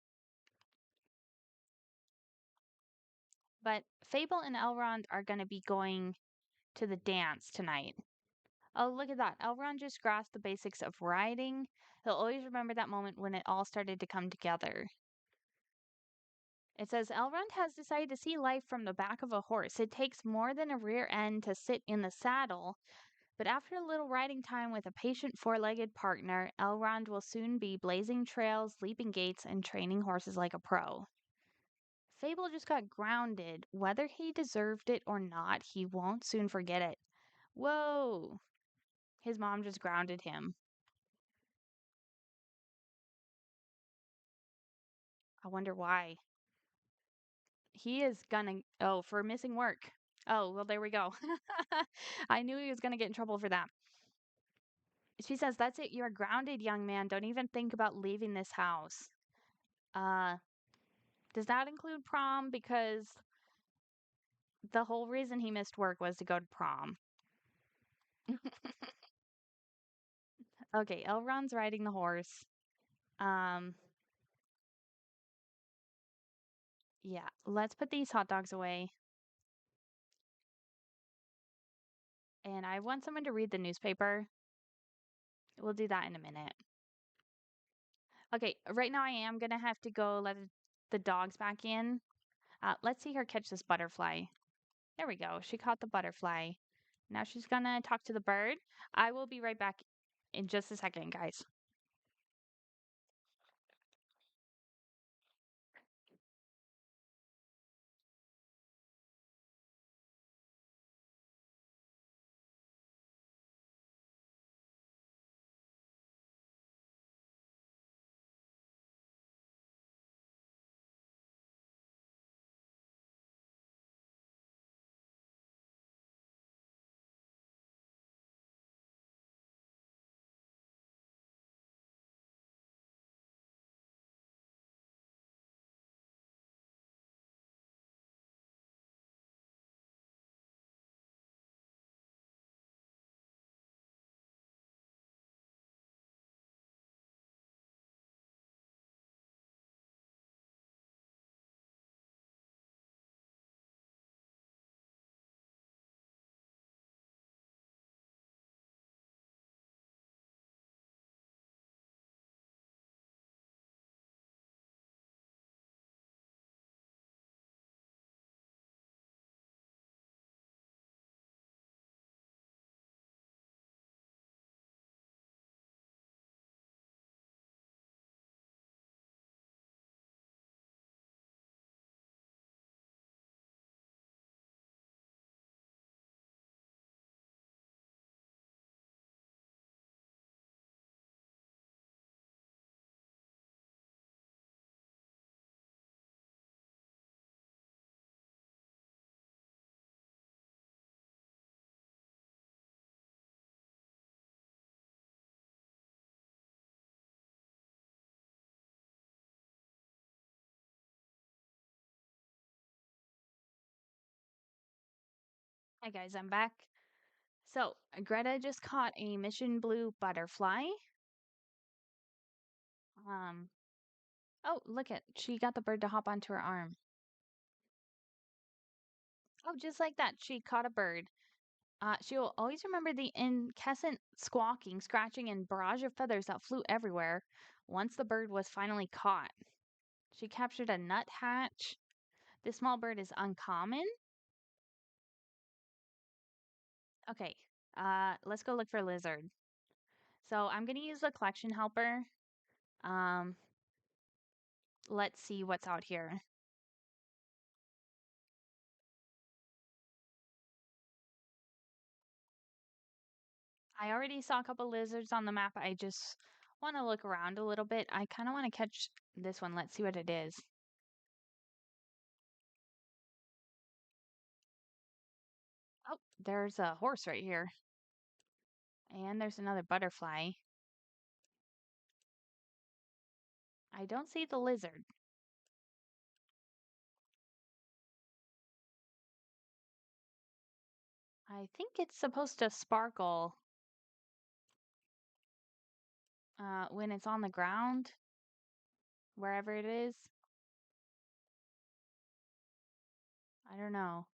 But Fable and Elrond are going to be going to the dance tonight. Oh, look at that. Elrond just grasped the basics of riding. He'll always remember that moment when it all started to come together. It says Elrond has decided to see life from the back of a horse. It takes more than a rear end to sit in the saddle, but after a little riding time with a patient four-legged partner, Elrond will soon be blazing trails, leaping gates, and training horses like a pro. Fable just got grounded. Whether he deserved it or not, he won't soon forget it. Whoa! His mom just grounded him. I wonder why. He is gonna. Oh, for missing work. Oh, well, there we go. I knew he was gonna get in trouble for that. She says, "That's it. You are grounded, young man. Don't even think about leaving this house." Uh, does that include prom? Because the whole reason he missed work was to go to prom. Okay, Elrond's riding the horse. Um, yeah, let's put these hot dogs away. And I want someone to read the newspaper. We'll do that in a minute. Okay, right now I am gonna have to go let the dogs back in. Let's see her catch this butterfly. There we go. She caught the butterfly. Now she's gonna talk to the bird. I will be right back in just a second, guys. Hi guys, I'm back. So, Greta just caught a mission blue butterfly. Um, oh, look at, she got the bird to hop onto her arm. Oh, just like that, she caught a bird. She will always remember the incessant squawking, scratching, and barrage of feathers that flew everywhere once the bird was finally caught. She captured a nuthatch. This small bird is uncommon. Okay, let's go look for a lizard. So I'm gonna use the collection helper. Um, let's see what's out here. I already saw a couple lizards on the map. I just want to look around a little bit. I kind of want to catch this one. Let's see what it is. Oh, there's a horse right here. And there's another butterfly. I don't see the lizard. I think it's supposed to sparkle when it's on the ground, wherever it is. I don't know.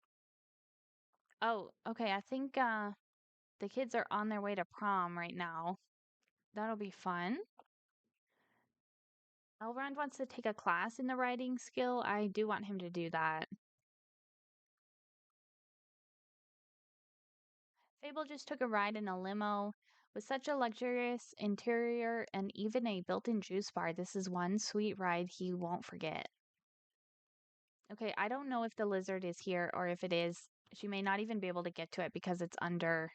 Oh, okay. I think the kids are on their way to prom right now. That'll be fun. Elrond wants to take a class in the writing skill. I do want him to do that. Fable just took a ride in a limo with such a luxurious interior and even a built-in juice bar. This is one sweet ride he won't forget. Okay, I don't know if the lizard is here or if it is. She may not even be able to get to it because it's under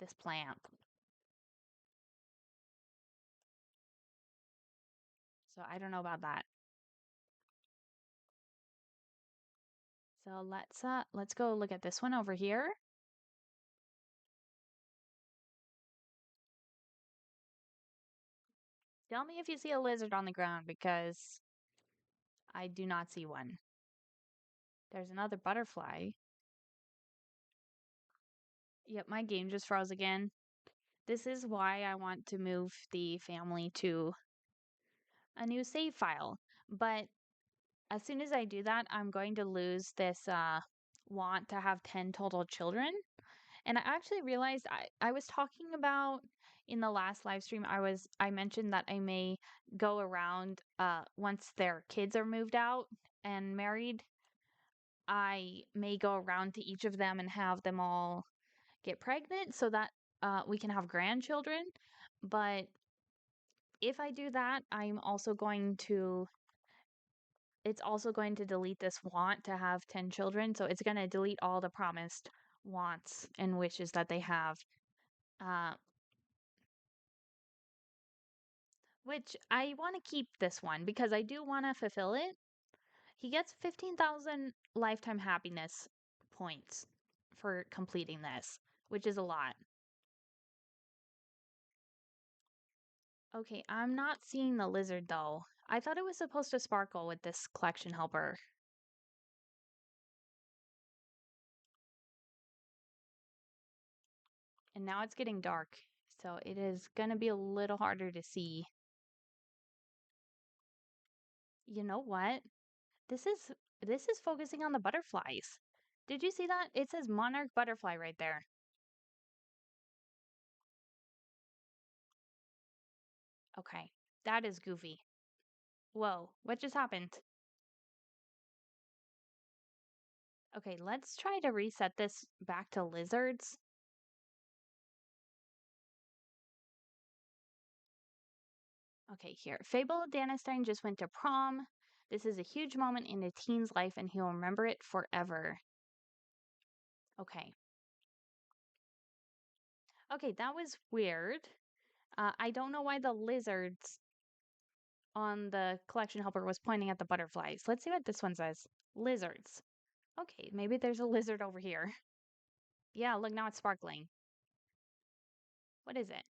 this plant. So I don't know about that. So let's go look at this one over here. Tell me if you see a lizard on the ground because I do not see one. There's another butterfly. Yep, my game just froze again. This is why I want to move the family to a new save file. But as soon as I do that, I'm going to lose this want to have 10 total children. And I actually realized I was talking about in the last live stream I mentioned that I may go around once their kids are moved out and married. I may go around to each of them and have them all get pregnant so that we can have grandchildren. But if I do that, it's also going to delete this want to have 10 children. So it's going to delete all the promised wants and wishes that they have. Uh, which I want to keep this one because I do want to fulfill it. He gets 15,000 lifetime happiness points for completing this, which is a lot. Okay, I'm not seeing the lizard though. I thought it was supposed to sparkle with this collection helper. And now it's getting dark, so it is going to be a little harder to see. You know what? This is this is focusing on the butterflies. Did you see that? It says monarch butterfly right there. Okay, that is goofy. Whoa, what just happened? Okay, let's try to reset this back to lizards. Okay, here. Fable Danastein just went to prom. This is a huge moment in a teen's life and he'll remember it forever. Okay. Okay, that was weird. I don't know why the lizards on the collection helper was pointing at the butterflies. Let's see what this one says. Lizards. Okay, maybe there's a lizard over here. Yeah, look, now it's sparkling. What is it?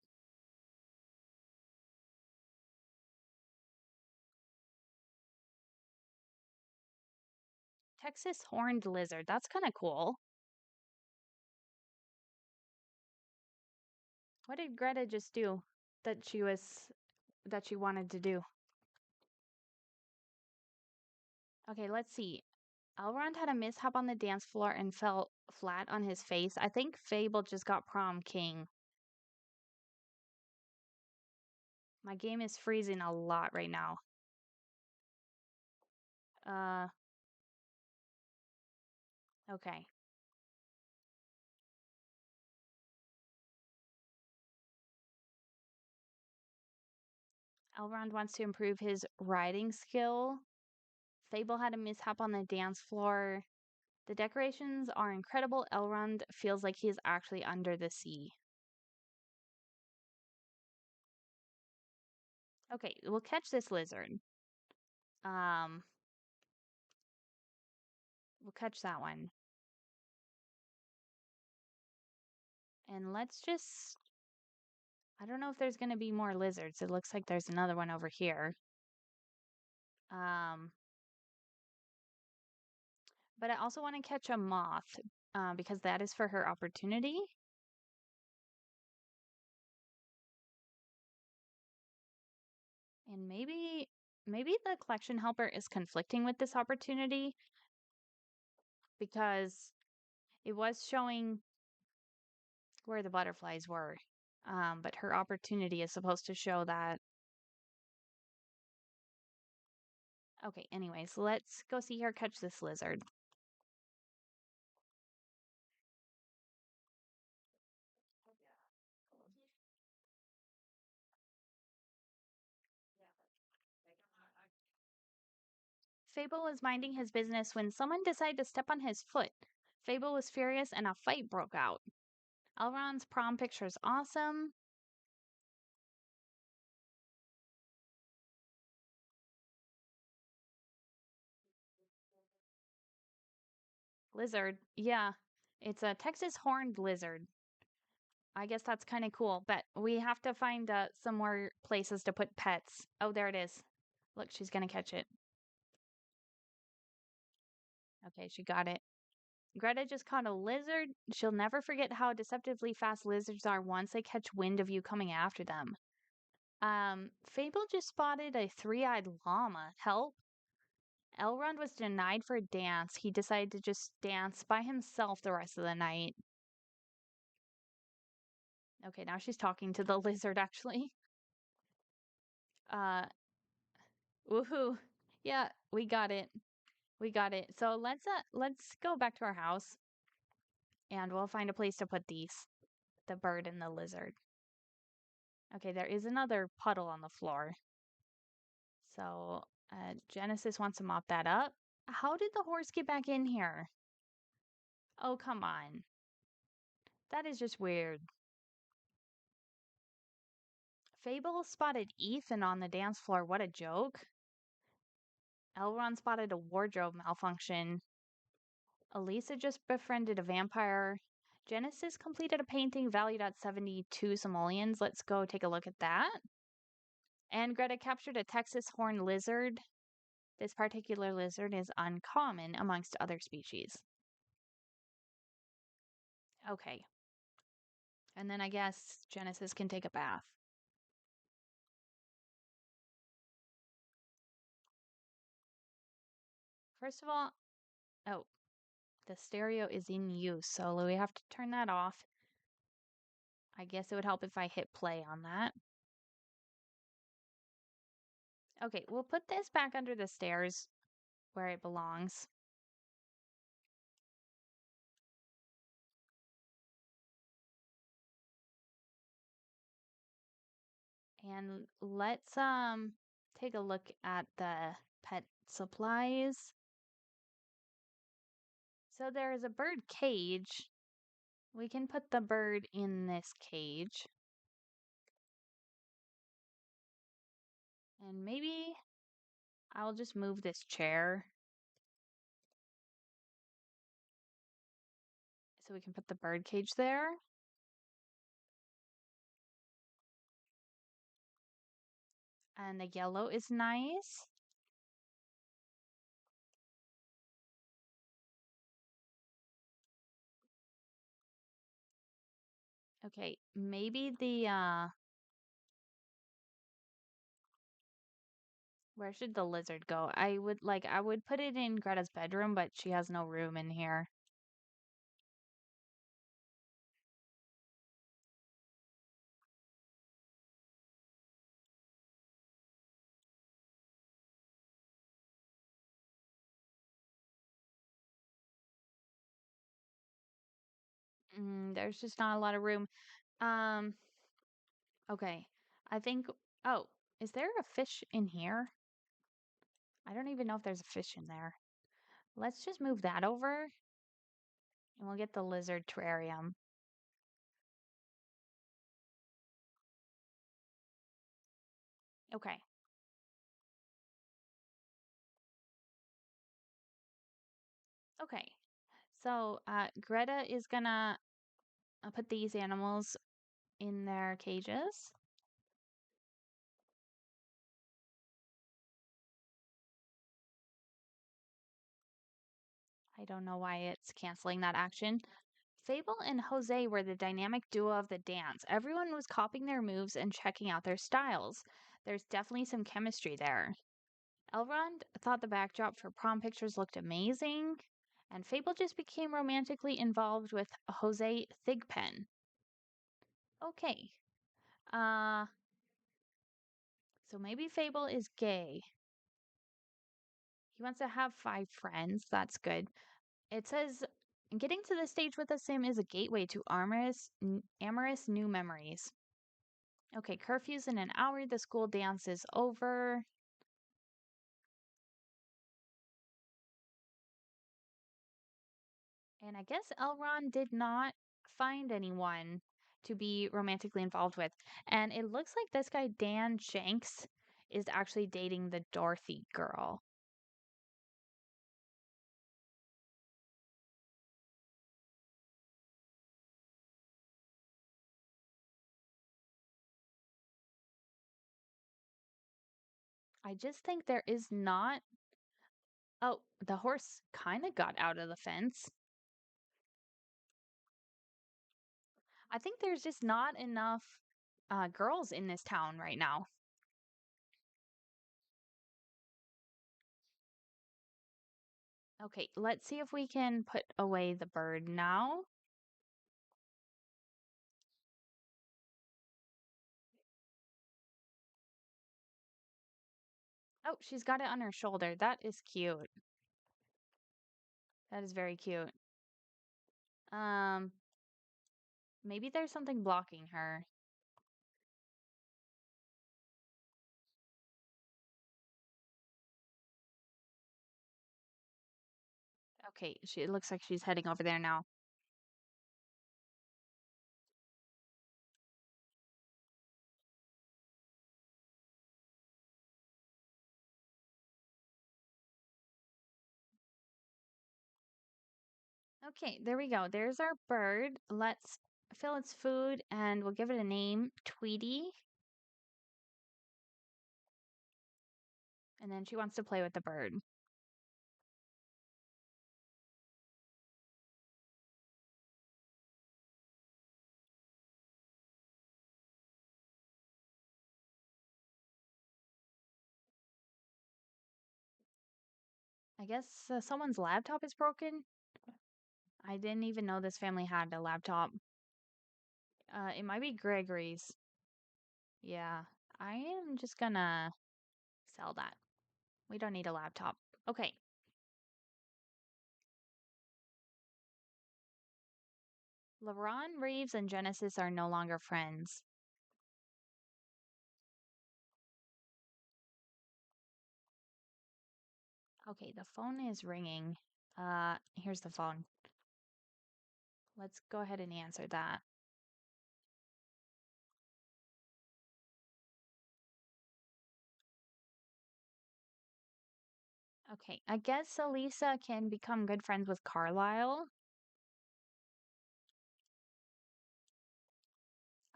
Texas horned lizard. That's kind of cool. What did Greta just do that she wanted to do? Okay, let's see. Elrond had a mishap on the dance floor and fell flat on his face. I think Fable just got prom king. My game is freezing a lot right now. Uh, okay. Elrond wants to improve his riding skill. Fable had a mishap on the dance floor. The decorations are incredible. Elrond feels like he is actually under the sea. Okay, we'll catch this lizard. Um, we'll catch that one. And let's just... I don't know if there's going to be more lizards. It looks like there's another one over here. Um, but I also want to catch a moth because that is for her opportunity. And maybe the collection helper is conflicting with this opportunity because it was showing where the butterflies were. But her opportunity is supposed to show that. Okay, anyways, let's go see her catch this lizard. Fable was minding his business when someone decided to step on his foot. Fable was furious and a fight broke out. Elrond's prom picture is awesome. Lizard, yeah, it's a Texas horned lizard. I guess that's kind of cool, but we have to find some more places to put pets. Oh, there it is. Look, she's gonna catch it. Okay, she got it. Greta just caught a lizard. She'll never forget how deceptively fast lizards are once they catch wind of you coming after them. Fable just spotted a three-eyed llama. Help. Elrond was denied for a dance. He decided to just dance by himself the rest of the night. Okay, now she's talking to the lizard, actually. Uh, woohoo. Yeah, we got it. We got it. So let's go back to our house and we'll find a place to put these. The bird and the lizard. Okay, there is another puddle on the floor. So, Genesis wants to mop that up. How did the horse get back in here? Oh, come on. That is just weird. Fable spotted Ethan on the dance floor. What a joke. Elrond spotted a wardrobe malfunction. Alisa just befriended a vampire. Genesis completed a painting valued at 72 simoleons. Let's go take a look at that. And Greta captured a Texas horned lizard. This particular lizard is uncommon amongst other species. Okay. And then I guess Genesis can take a bath. First of all, oh, the stereo is in use, so we have to turn that off. I guess it would help if I hit play on that. Okay, we'll put this back under the stairs where it belongs. And let's take a look at the pet supplies. So there is a bird cage. We can put the bird in this cage. And maybe I'll just move this chair so we can put the bird cage there. And the yellow is nice. Okay, maybe where should the lizard go? I would put it in Greta's bedroom, but she has no room in here. There's just not a lot of room. Um, okay. I think, oh, is there a fish in here? I don't even know if there's a fish in there. Let's just move that over and we'll get the lizard terrarium. Okay. Okay. So, Greta is gonna put these animals in their cages. I don't know why it's canceling that action. Fable and Jose were the dynamic duo of the dance. Everyone was copying their moves and checking out their styles. There's definitely some chemistry there. Elrond thought the backdrop for prom pictures looked amazing, and Fable just became romantically involved with Jose Thigpen. Okay. Uh, so maybe Fable is gay. He wants to have 5 friends. That's good. It says getting to the stage with a sim is a gateway to amorous new memories. Okay, curfew's in an hour. The school dance is over. And I guess Elrond did not find anyone to be romantically involved with. And it looks like this guy, Dan Shanks, is actually dating the Dorothy girl. I just think there is not. Oh, the horse kind of got out of the fence. I think there's just not enough girls in this town right now. Okay, let's see if we can put away the bird now. Oh, she's got it on her shoulder. That is cute. That is very cute. Um, maybe there's something blocking her. Okay, it looks like she's heading over there now. Okay, there we go. There's our bird. Let's fill its food and we'll give it a name, Tweety. And then she wants to play with the bird. I guess someone's laptop is broken. I didn't even know this family had a laptop. It might be Gregory's. Yeah, I am just gonna sell that. We don't need a laptop. Okay. LeBron Reeves and Genesis are no longer friends. Okay, the phone is ringing. Here's the phone. Let's go ahead and answer that. Okay, I guess Alisa can become good friends with Carlisle.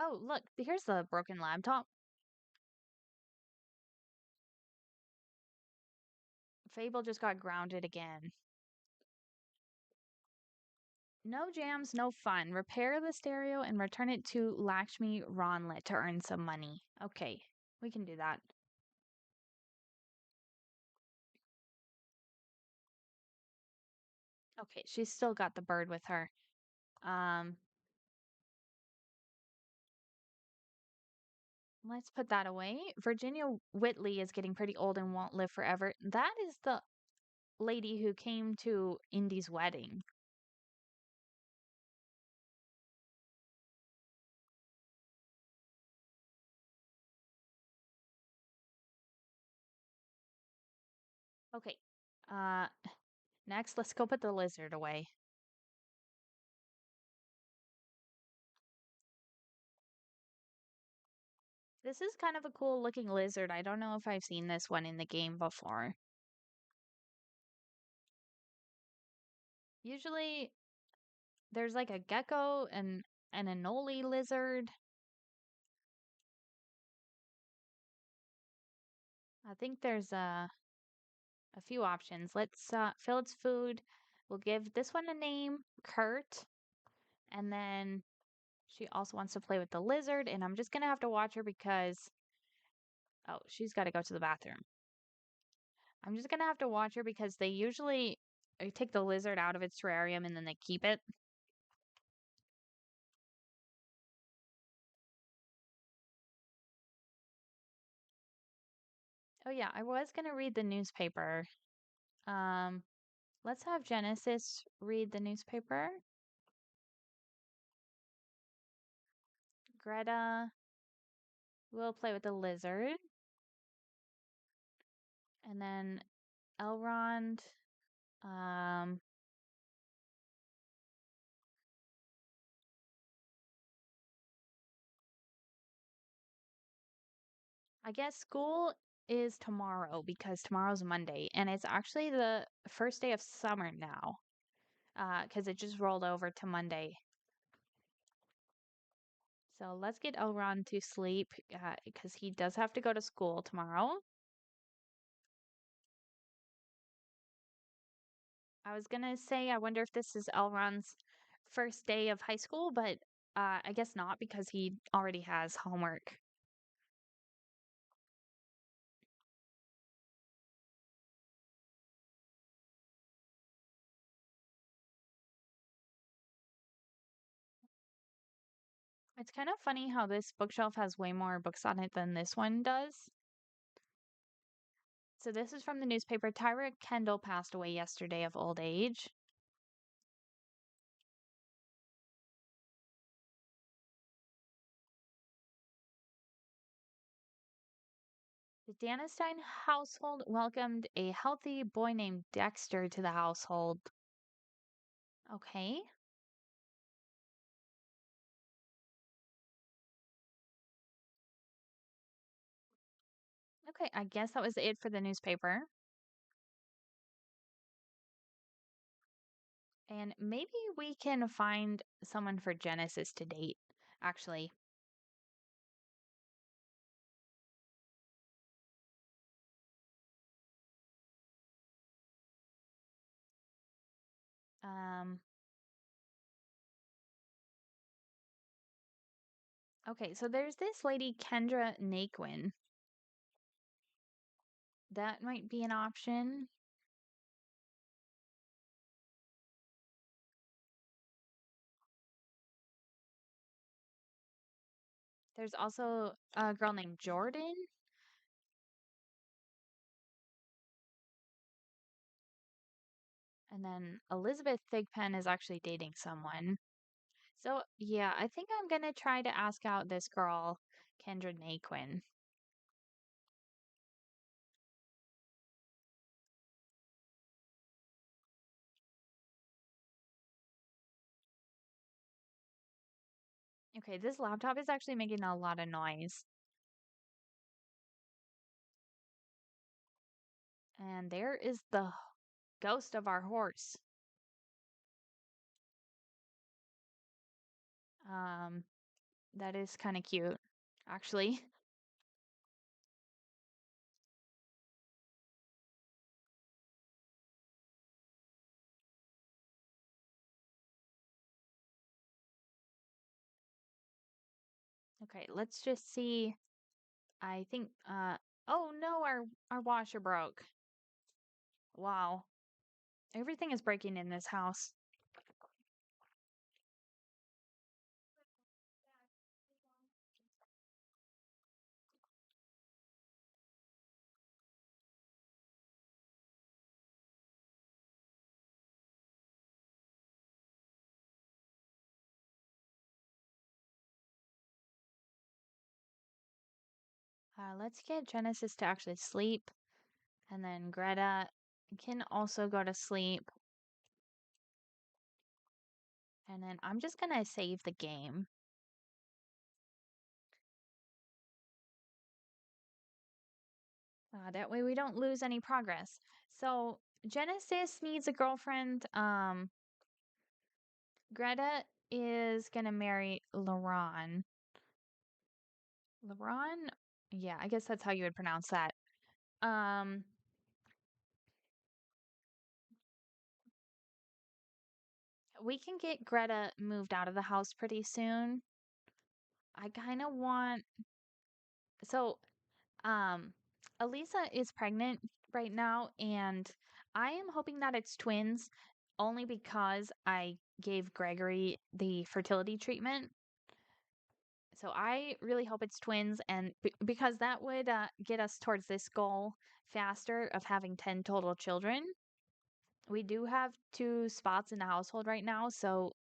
Oh, look, here's the broken laptop. Fable just got grounded again. No jams, no fun. Repair the stereo and return it to Lakshmi Ronlet to earn some money. Okay, we can do that. Okay, she's still got the bird with her. Um, let's put that away. Virginia Whitley is getting pretty old and won't live forever. That is the lady who came to Indy's wedding. Okay. Uh, next, let's go put the lizard away. This is kind of a cool looking lizard. I don't know if I've seen this one in the game before. Usually there's like a gecko and an anole lizard. I think there's a few options. Let's fill its food. We'll give this one a name, Kurt. And then she also wants to play with the lizard. And I'm just going to have to watch her because, oh, she's got to go to the bathroom. I'm just going to have to watch her because they usually take the lizard out of its terrarium and then they keep it. Oh, yeah, I was going to read the newspaper. Um, let's have Genesis read the newspaper. Greta will play with the lizard. And then Elrond, um, I guess school is tomorrow because tomorrow's Monday and it's actually the first day of summer now. Because it just rolled over to Monday. So let's get Elrond to sleep because he does have to go to school tomorrow. I was gonna say, I wonder if this is Elrond's first day of high school, but I guess not because he already has homework. It's kind of funny how this bookshelf has way more books on it than this one does. So this is from the newspaper. Tyra Kendall passed away yesterday of old age. The Danastein household welcomed a healthy boy named Dexter to the household. Okay. Okay, I guess that was it for the newspaper. And maybe we can find someone for Genesis to date, actually. Um, okay, so there's this lady, Kendra Naquin. That might be an option. There's also a girl named Jordan, and then Elizabeth Thigpen is actually dating someone. So, yeah, I think I'm gonna try to ask out this girl, Kendra Naquin. Okay, this laptop is actually making a lot of noise. And there is the ghost of our horse. Um, that is kind of cute, actually. Okay, let's just see. I think oh no, our washer broke. Wow. Everything is breaking in this house. Let's get Genesis to actually sleep, and then Greta can also go to sleep. And then I'm just gonna save the game. That way we don't lose any progress. So Genesis needs a girlfriend. Greta is gonna marry Laron. Laron? Yeah, I guess that's how you would pronounce that. Um, we can get Greta moved out of the house pretty soon. I kind of want so um Alisa is pregnant right now and I am hoping that it's twins only because I gave Gregory the fertility treatment. So I really hope it's twins and because that would get us towards this goal faster of having 10 total children. We do have two spots in the household right now, so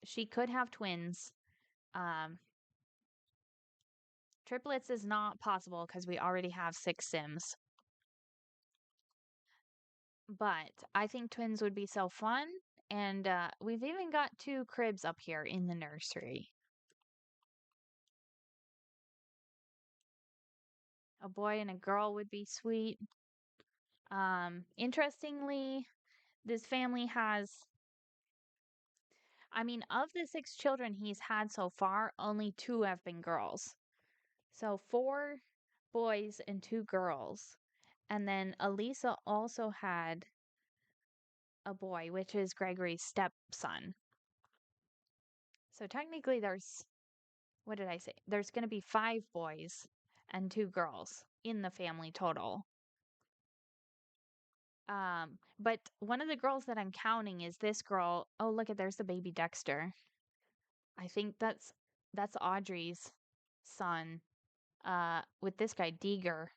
she could have twins. Um, Triplets is not possible because we already have six Sims. But I think twins would be so fun. And we've even got two cribs up here in the nursery. A boy and a girl would be sweet. Interestingly, this family has, I mean, of the six children he's had so far, only two have been girls. So four boys and two girls. And then Alisa also had a boy, which is Gregory's stepson. So technically what did I say? There's going to be 5 boys and 2 girls in the family total. But one of the girls that I'm counting is this girl. Oh, look there's the baby Dexter. I think that's Audrey's son. With this guy Deeger.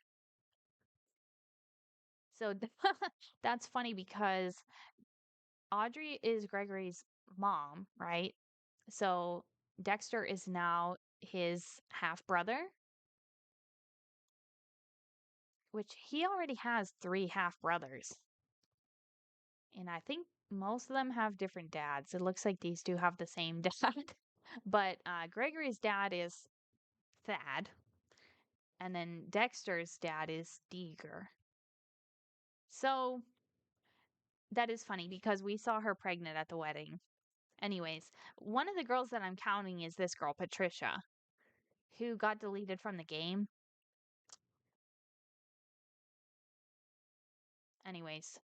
So that's funny because Audrey is Gregory's mom, right? So Dexter is now his half brother, which he already has 3 half brothers. And I think most of them have different dads. It looks like these two have the same dad. But Gregory's dad is Thad, and then Dexter's dad is Deeger. So that is funny because we saw her pregnant at the wedding. Anyways, one of the girls that I'm counting is this girl, Patricia, who got deleted from the game. Anyways,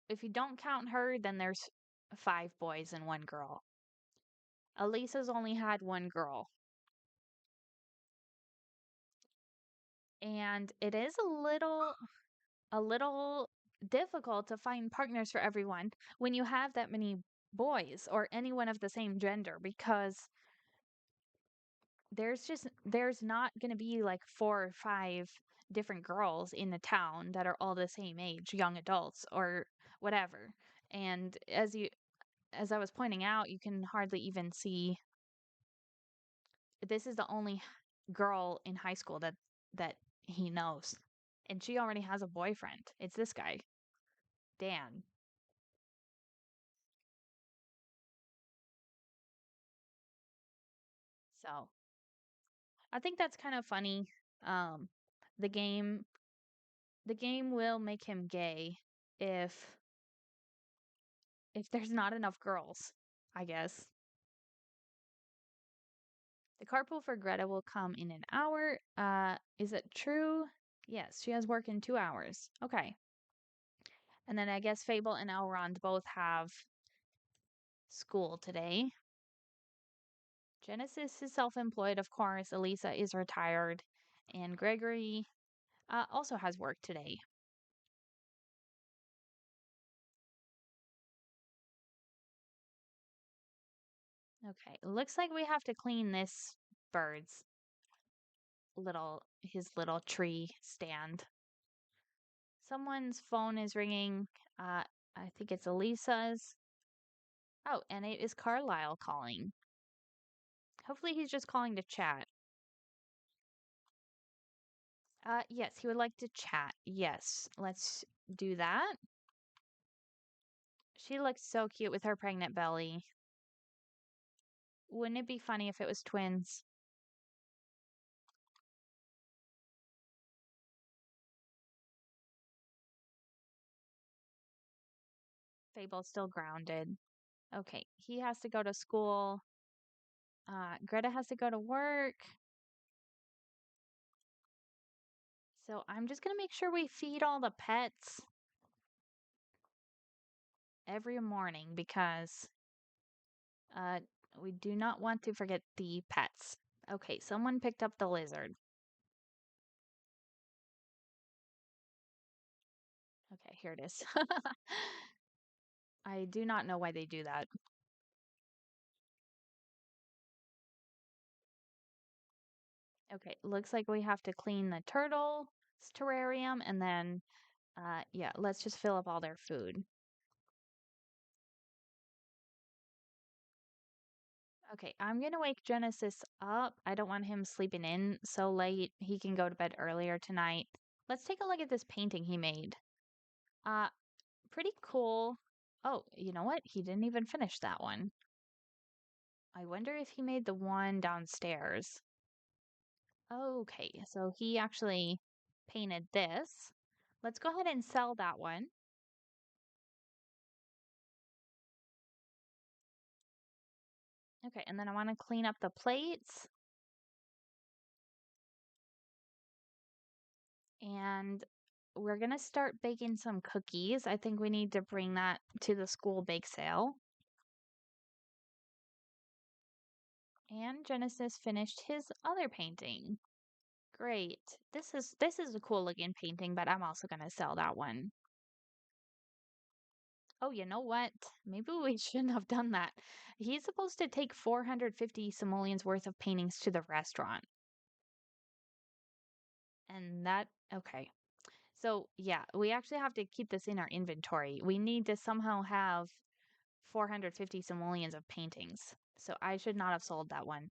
if you don't count her, then there's 5 boys and 1 girl. Alisa's only had 1 girl. And it is a little difficult to find partners for everyone when you have that many boys or anyone of the same gender, because there's not going to be like 4 or 5 different girls in the town that are all the same age, young adults or whatever. And as I was pointing out, you can hardly even see, this is the only girl in high school that he knows. And she already has a boyfriend. It's this guy, Dan. So I think that's kind of funny. Um, the game the game will make him gay if there's not enough girls, I guess. The carpool for Greta will come in an hour. Is it true? Yes, she has work in 2 hours. Okay. And then I guess Fable and Elrond both have school today. Genesis is self-employed, of course. Alisa is retired. And Gregory also has work today. Okay, looks like we have to clean this bird's his little tree stand. Someone's phone is ringing. I think it's Alisa's. Oh, and it is Carlisle calling. Hopefully he's just calling to chat. Yes, he would like to chat. Yes, let's do that. She looks so cute with her pregnant belly. Wouldn't it be funny if it was twins? Fable's still grounded. Okay, he has to go to school. Greta has to go to work. So I'm just gonna make sure we feed all the pets every morning because uh, we do not want to forget the pets. Okay, someone picked up the lizard. Okay, here it is. I do not know why they do that. Okay, looks like we have to clean the turtle's terrarium and then, yeah, let's just fill up all their food. Okay, I'm gonna wake Genesis up. I don't want him sleeping in so late. He can go to bed earlier tonight. Let's take a look at this painting he made. Uh, Pretty cool. Oh, you know what? He didn't even finish that one. I wonder if he made the one downstairs. Okay, so he actually painted this. Let's go ahead and sell that one. Okay, and then I want to clean up the plates. And we're going to start baking some cookies. I think we need to bring that to the school bake sale. And Genesis finished his other painting. Great. This is a cool looking painting, but I'm also gonna sell that one. Oh, you know what? Maybe we shouldn't have done that. He's supposed to take 450 simoleons worth of paintings to the restaurant. And that, okay. So, yeah, we actually have to keep this in our inventory. We need to somehow have 450 simoleons of paintings. So I should not have sold that one.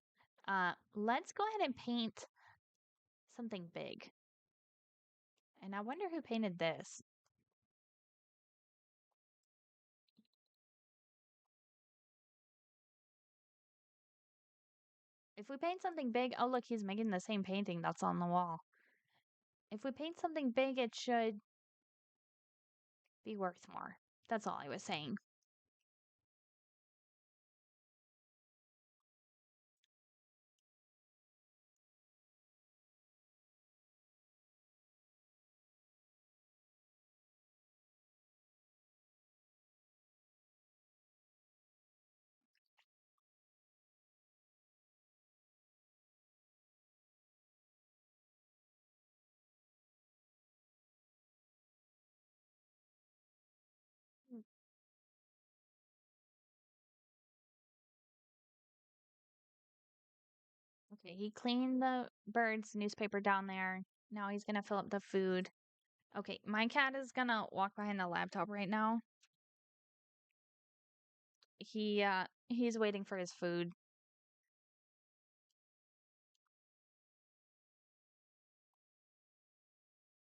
Let's go ahead and paint something big. And I wonder who painted this. If we paint something big, oh look, he's making the same painting that's on the wall. If we paint something big, it should be worth more. That's all I was saying. Okay, he cleaned the bird's newspaper down there. Now he's gonna fill up the food. Okay, my cat is gonna walk behind the laptop right now. He's waiting for his food.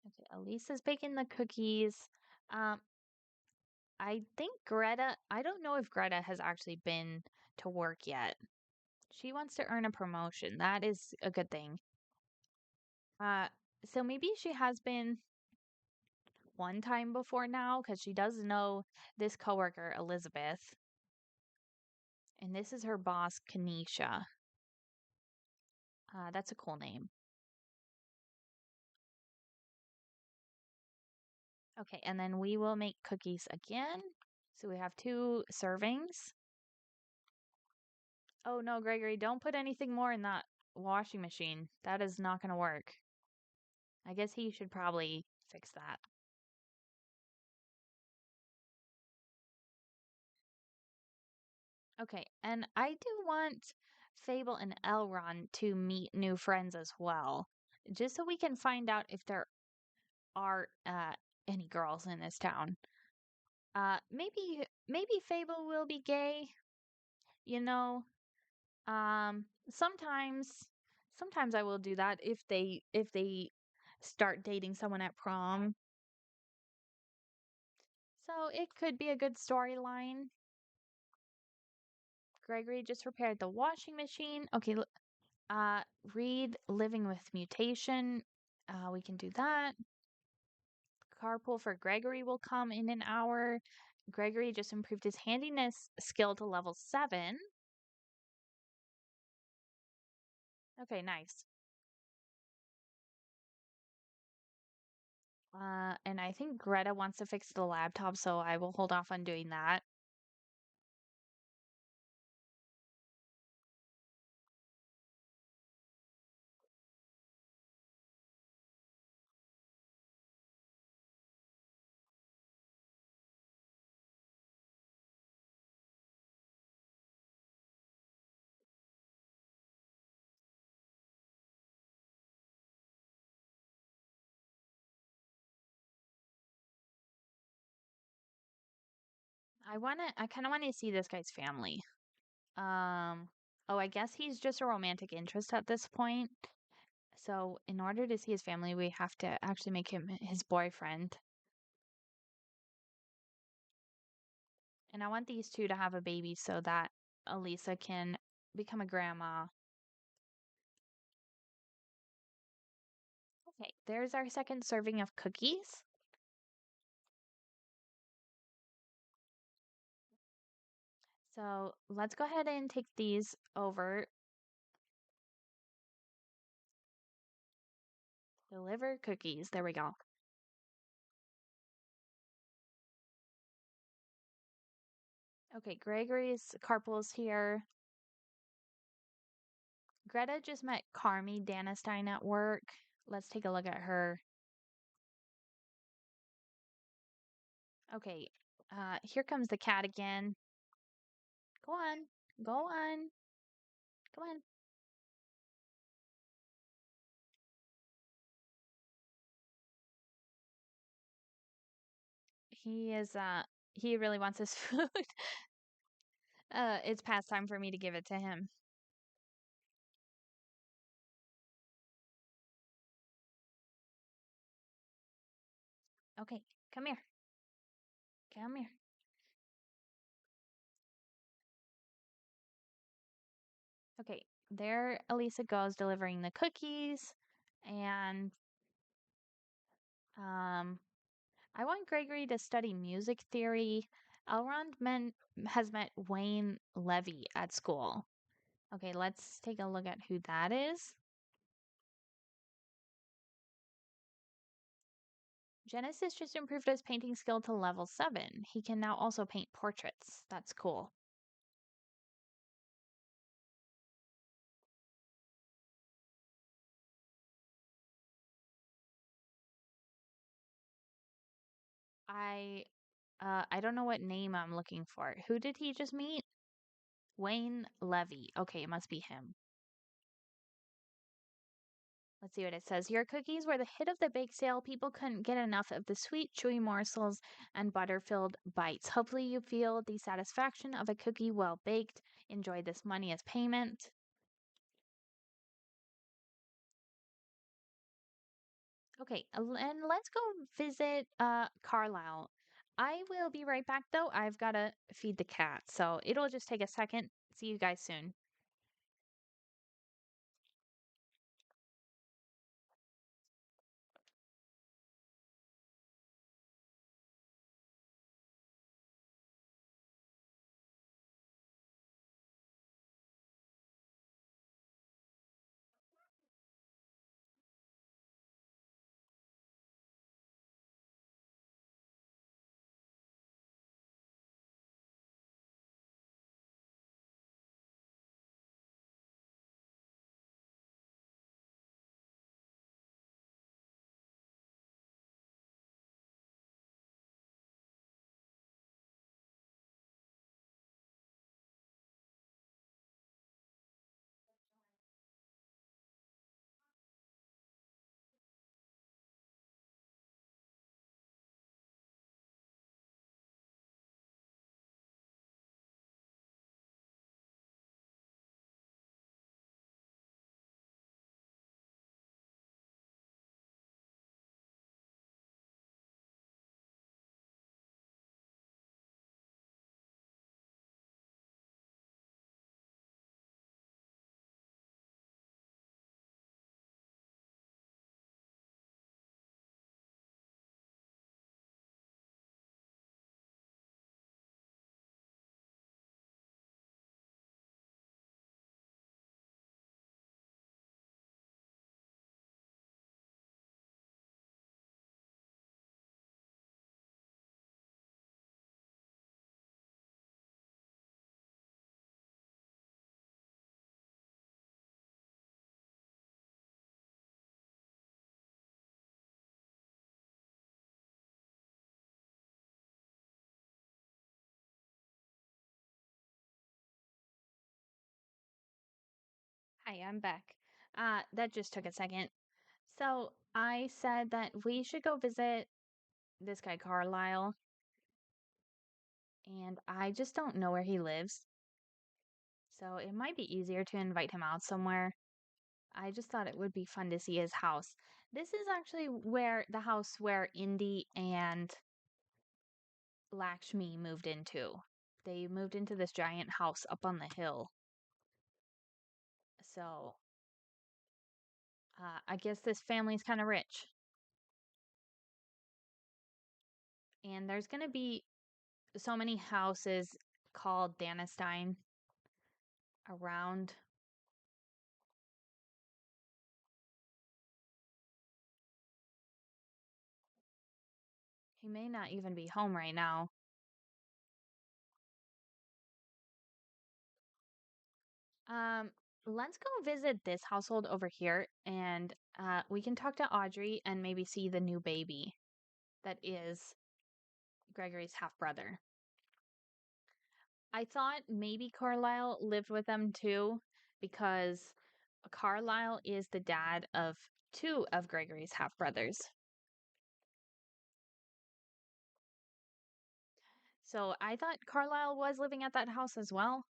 Okay, Elisa's baking the cookies. Um, I think I don't know if Greta has actually been to work yet. She wants to earn a promotion. That is a good thing. Uh, so maybe she has been one time before now because she does know this coworker, Elizabeth. And this is her boss, Kanisha. That's a cool name. Okay, and then we will make cookies again. So we have 2 servings. Oh no, Gregory, don't put anything more in that washing machine. That is not going to work. I guess he should probably fix that. Okay, and I do want Fable and Elrond to meet new friends as well, just so we can find out if there are any girls in this town. Maybe Fable will be gay, you know. Sometimes I will do that if they start dating someone at prom. So it could be a good storyline. Gregory just repaired the washing machine. Okay, uh, read Living with Mutation. We can do that. Carpool for Gregory will come in an hour. Gregory just improved his handiness skill to level 7. Okay, nice. And I think Greta wants to fix the laptop, so I will hold off on doing that. I kind of want to see this guy's family. Um, oh, I guess he's just a romantic interest at this point. So, in order to see his family, we have to actually make him his boyfriend. And I want these two to have a baby so that Alisa can become a grandma. Okay, there's our second serving of cookies. So, let's go ahead and take these over. Deliver cookies. There we go. Okay, Gregory's carpool's here. Greta just met Carmi Danastein at work. Let's take a look at her. Okay, here comes the cat again. Go on, go on, come on. He really wants his food. It's past time for me to give it to him. Okay, come here. Come here. Okay, there Alisa goes delivering the cookies. And um I want Gregory to study music theory. Has met Wayne Levy at school. Okay, let's take a look at who that is. Genesis just improved his painting skill to level 7. He can now also paint portraits. That's cool. I I don't know what name I'm looking for. Who did he just meet? Wayne Levy. Okay, it must be him. Let's see what it says. Your cookies were the hit of the bake sale. People couldn't get enough of the sweet, chewy morsels and butter-filled bites. Hopefully you feel the satisfaction of a cookie well baked. Enjoy this money as payment. Okay, and let's go visit Carlisle. I will be right back though. I've got to feed the cat, so it'll just take a second. See you guys soon. Hi, I'm back. That just took a second. So I said that we should go visit this guy Carlisle, and I just don't know where he lives. So it might be easier to invite him out somewhere. I just thought it would be fun to see his house. This is actually where the house where Indy and Lakshmi moved into. They moved into this giant house up on the hill. So I guess this family's kind of rich. And there's going to be so many houses called Danastein around. He may not even be home right now. Um, Let's go visit this household over here, and we can talk to Audrey and maybe see the new baby that is Gregory's half brother. I thought maybe Carlisle lived with them too, because Carlisle is the dad of two of Gregory's half brothers. So I thought Carlisle was living at that house as well.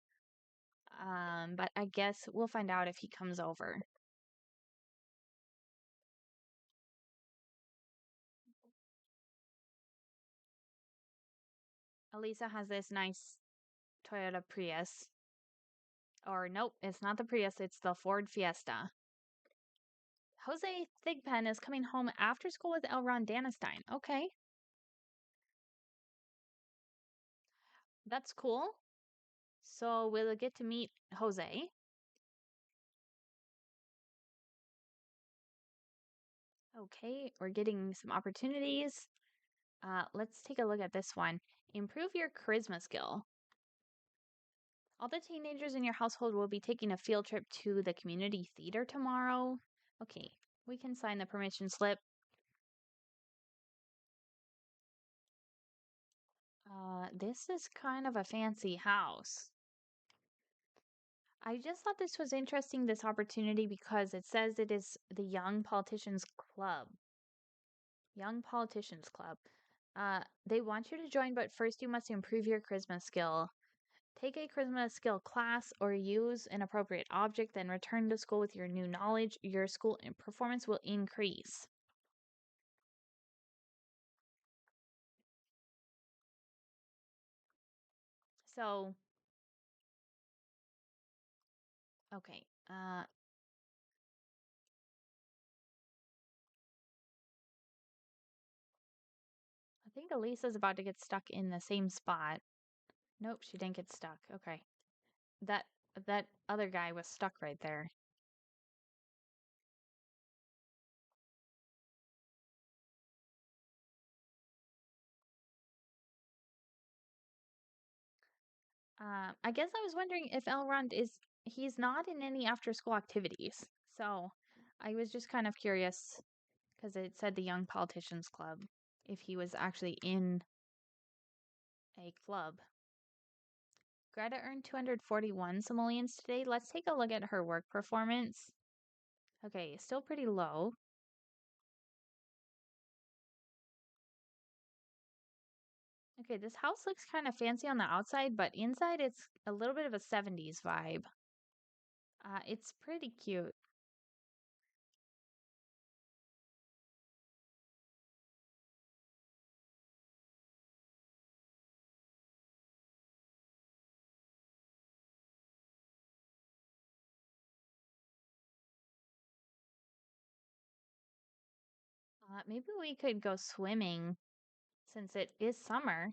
But I guess we'll find out if he comes over. Alisa has this nice Toyota Prius. Or nope, it's not the Prius, it's the Ford Fiesta. Jose Thigpen is coming home after school with Elrond Danastein. Okay, that's cool. So we'll get to meet Jose. Okay, we're getting some opportunities. Let's take a look at this one. Improve your charisma skill. All the teenagers in your household will be taking a field trip to the community theater tomorrow. Okay, we can sign the permission slip. This is kind of a fancy house. I just thought this was interesting, this opportunity, because it says it is the Young Politicians Club. Young Politicians Club. They want you to join, but first you must improve your charisma skill. Take a charisma skill class or use an appropriate object, then return to school with your new knowledge. Your school performance will increase. So, okay. I think Elisa's about to get stuck in the same spot. Nope, she didn't get stuck. Okay. That that other guy was stuck right there. I guess I was wondering if Elrond he's not in any after school activities. So I was just kind of curious because it said the Young Politicians Club, if he was actually in a club. Greta earned 241 simoleons today. Let's take a look at her work performance. Okay, still pretty low. Okay, this house looks kind of fancy on the outside, but inside it's a little bit of a 70s vibe. It's pretty cute. Maybe we could go swimming since it is summer.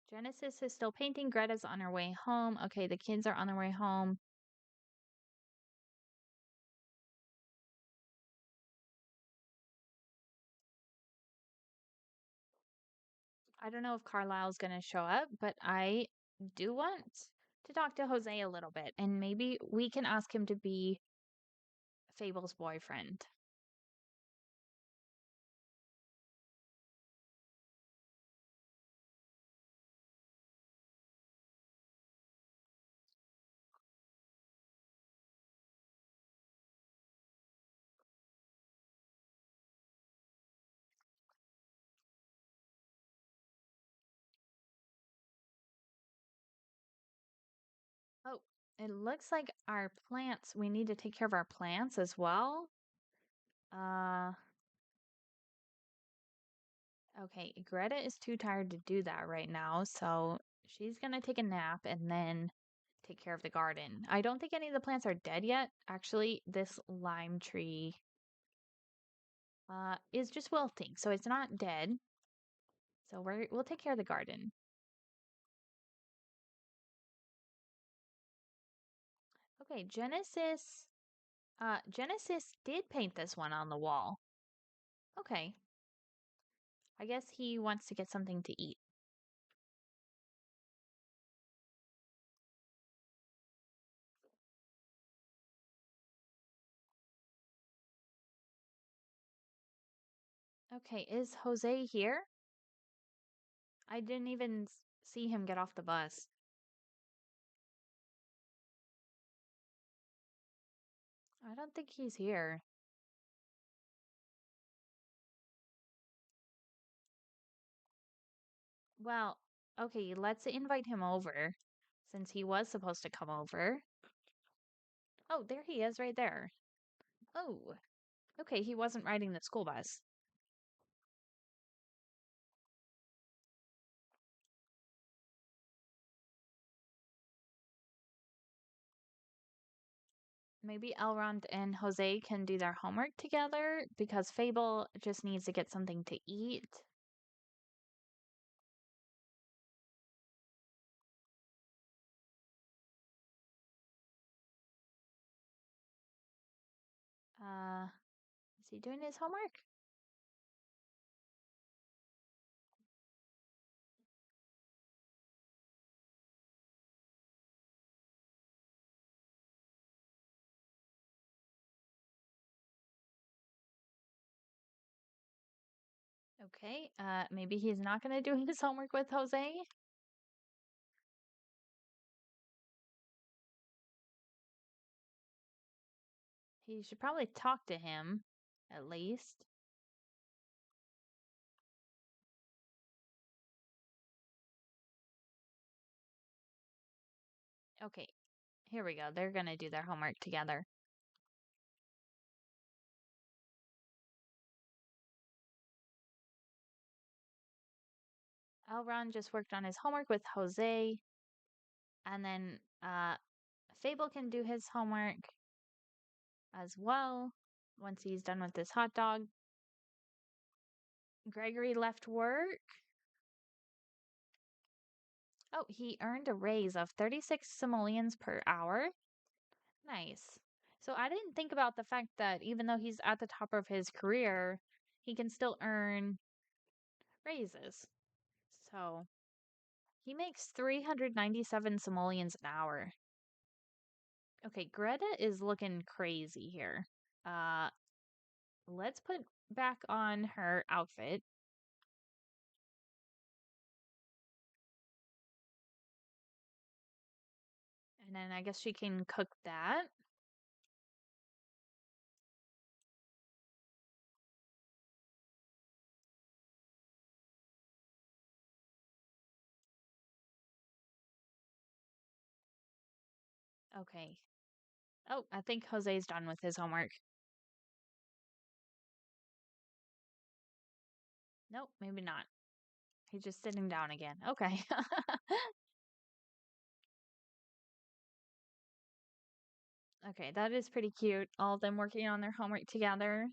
Genesis is still painting. Greta's on her way home. Okay, the kids are on their way home. I don't know if Carlisle's going to show up, but I do want to talk to Jose a little bit, and maybe we can ask him to be Fable's boyfriend. Oh, it looks like our plants, we need to take care of our plants as well. Uh, okay, Greta is too tired to do that right now, so she's gonna take a nap and then take care of the garden. I don't think any of the plants are dead yet. Actually, this lime tree is just wilting, so it's not dead. So we'll take care of the garden. Okay, Genesis did paint this one on the wall. Okay. I guess he wants to get something to eat. Okay, is Jose here? I didn't even see him get off the bus. I don't think he's here. Well, okay, let's invite him over since he was supposed to come over. Oh, there he is right there. Oh, okay, he wasn't riding the school bus. Maybe Elrond and Jose can do their homework together because Fable just needs to get something to eat. Uh, is he doing his homework? Okay, maybe he's not going to do his homework with Jose. He should probably talk to him, at least. Okay, here we go. They're going to do their homework together. Elrond just worked on his homework with Jose. And then Fable can do his homework as well once he's done with this hot dog. Gregory left work. Oh, he earned a raise of 36 simoleons per hour. Nice. So I didn't think about the fact that even though he's at the top of his career, he can still earn raises. So he makes 397 simoleons an hour. Okay, Greta is looking crazy here. Uh, let's put back on her outfit. And then I guess she can cook that. Okay. Oh, I think Jose's done with his homework. Nope, maybe not. He's just sitting down again. Okay. Okay, that is pretty cute. All of them working on their homework together.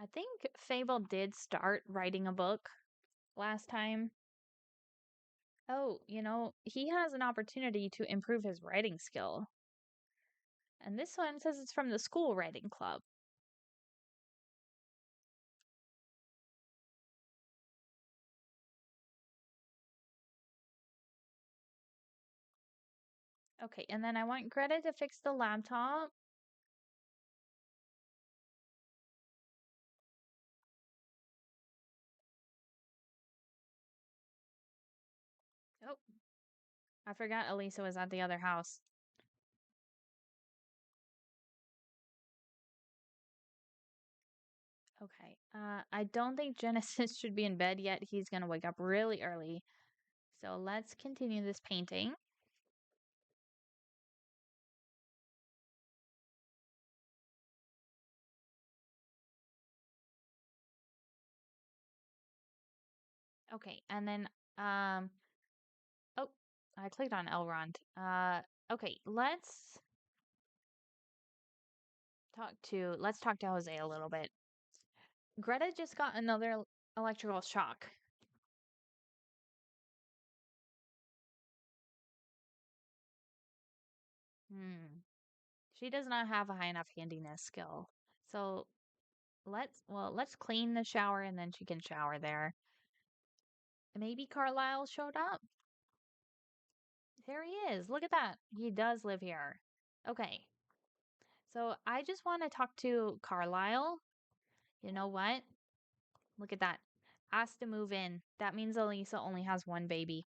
I think Fable did start writing a book last time. Oh, he has an opportunity to improve his writing skill. And this one says it's from the school writing club. Okay, and then I want Greta to fix the laptop. Oh, I forgot Alisa was at the other house. Okay. I don't think Genesis should be in bed yet. He's gonna wake up really early. So let's continue this painting. Okay, and then oh, I clicked on Elrond. Okay, let's talk to Jose a little bit. Greta just got another electrical shock. She does not have a high enough handiness skill. So let's clean the shower and then she can shower there. Maybe Carlisle showed up. There he is. Look at that. He does live here. Okay. So I just want to talk to Carlisle. You know what? Look at that. Asked to move in. That means Alisa only has one baby.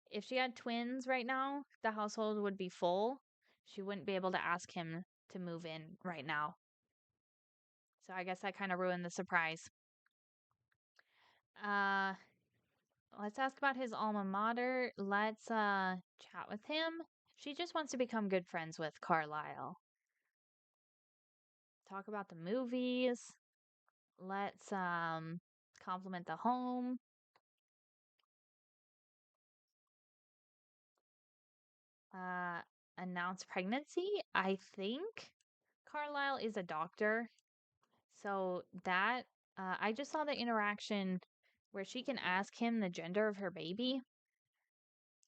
If she had twins right now, the household would be full. She wouldn't be able to ask him to move in right now. So I guess that kind of ruined the surprise. Uh, let's ask about his alma mater. Let's chat with him. She just wants to become good friends with Carlisle. Talk about the movies. Let's compliment the home. Uh, announce pregnancy. I think Carlisle is a doctor. So that I just saw the interaction where she can ask him the gender of her baby.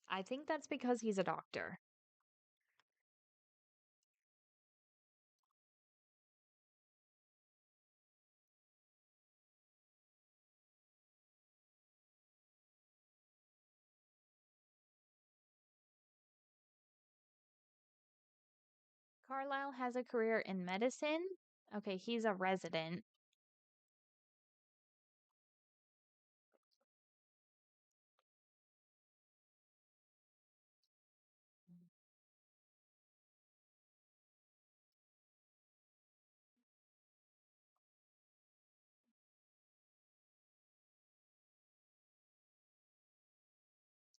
I think that's because he's a doctor. Carlisle has a career in medicine. Okay, he's a resident.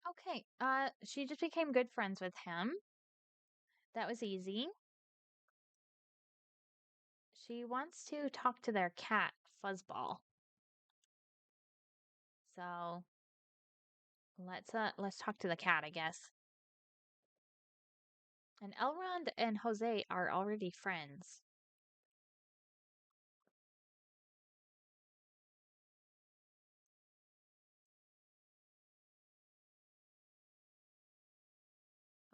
Okay, she just became good friends with him. That was easy. She wants to talk to their cat, Fuzzball. So let's talk to the cat, I guess. And Elrond and Jose are already friends.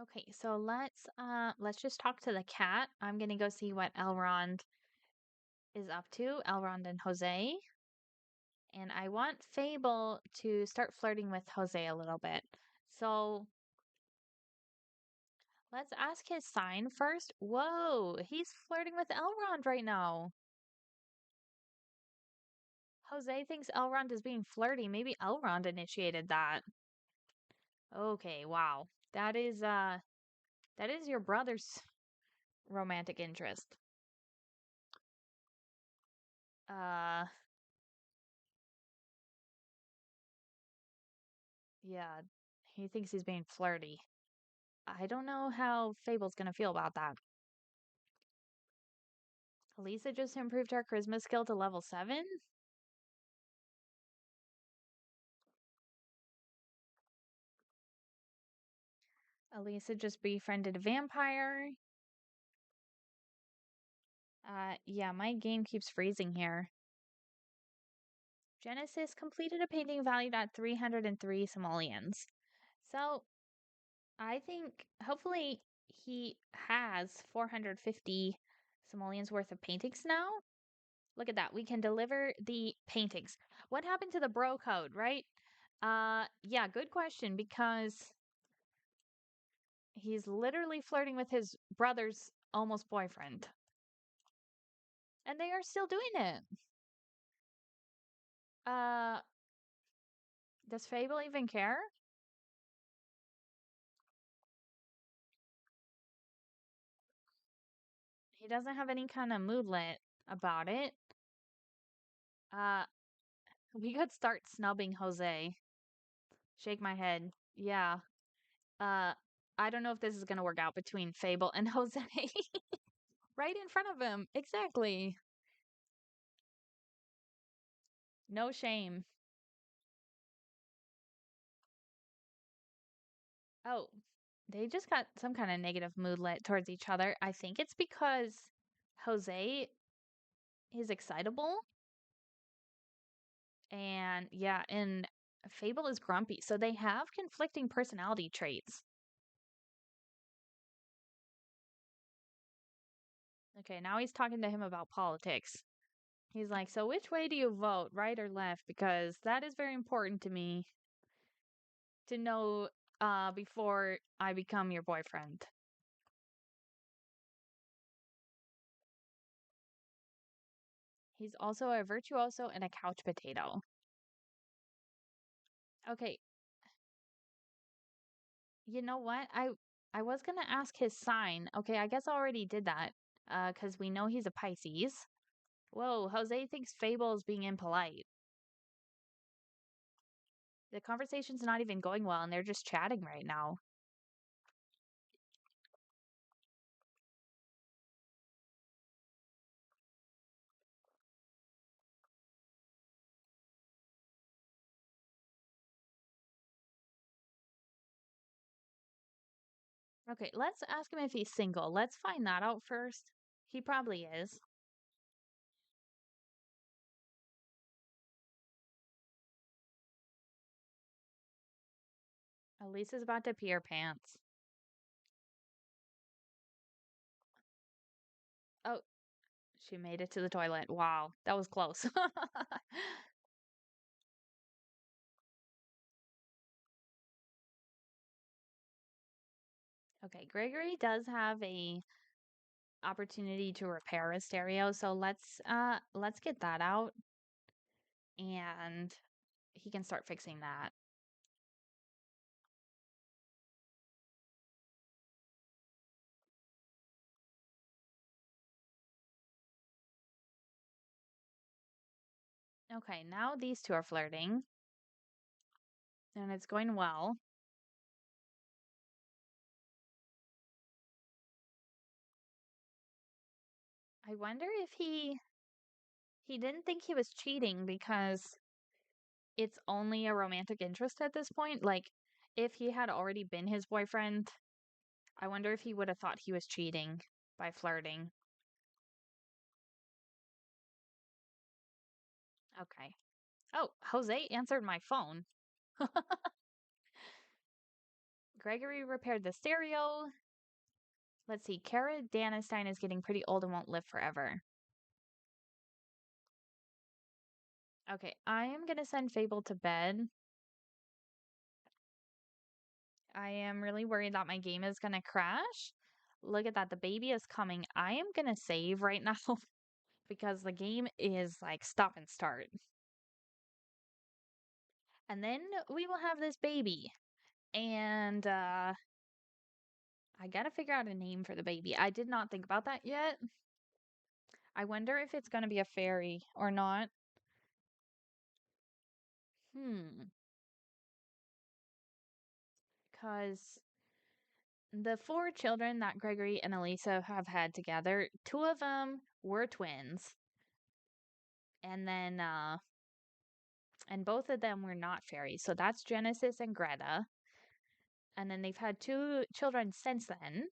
Okay, so let's just talk to the cat. I'm gonna go see what Elrond is up to, Elrond and Jose. And I want Fable to start flirting with Jose a little bit. So let's ask his sign first. Whoa, he's flirting with Elrond right now. Jose thinks Elrond is being flirty. Maybe Elrond initiated that. Okay, wow. That is your brother's romantic interest. Uh yeah, he thinks he's being flirty. I don't know how Fable's gonna feel about that. Alisa just improved her charisma skill to level 7? Alisa just befriended a vampire. Yeah, my game keeps freezing here. Genesis completed a painting valued at 303 simoleons. So, I think hopefully he has 450 simoleons worth of paintings now. Look at that. We can deliver the paintings. What happened to the bro code, right? Yeah, good question because he's literally flirting with his brother's almost boyfriend. And they are still doing it. Uh, does Fable even care? He doesn't have any kind of moodlet about it. Uh, we could start snubbing Jose. Shake my head. Yeah. Uh, I don't know if this is gonna work out between Fable and Jose. Right in front of him. Exactly. No shame. Oh, they just got some kind of negative moodlet towards each other. I think it's because Jose is excitable and yeah, and Fable is grumpy. So they have conflicting personality traits. Okay, now he's talking to him about politics. He's like, so which way do you vote, right or left? Because that is very important to me to know before I become your boyfriend. He's also a virtuoso and a couch potato. Okay, you know what? I was gonna ask his sign. Okay, I guess I already did that. Because we know he's a Pisces. Whoa, Jose thinks Fable is being impolite. The conversation's not even going well, and they're just chatting right now. Okay, let's ask him if he's single. Let's find that out first. He probably is. Elisa's about to pee her pants. Oh, she made it to the toilet. Wow, that was close. Okay, Gregory does have a opportunity to repair a stereo, so let's get that out and he can start fixing that. Okay, now these two are flirting and it's going well. I wonder if he didn't think he was cheating because it's only a romantic interest at this point. Like if he had already been his boyfriend, I wonder if he would have thought he was cheating by flirting. Okay. Oh, Jose answered my phone. Gregory repaired the stereo. Let's see. Kara Danastein is getting pretty old and won't live forever. Okay, I am going to send Fable to bed. I am really worried that my game is going to crash. Look at that. The baby is coming. I am going to save right now because the game is like stop and start. And then we will have this baby. And I got to figure out a name for the baby. I did not think about that yet. I wonder if it's going to be a fairy or not. Hmm. Because the four children that Gregory and Alisa have had together, two of them were twins. And then, and both of them were not fairies. So that's Genesis and Greta. And then they've had two children since then,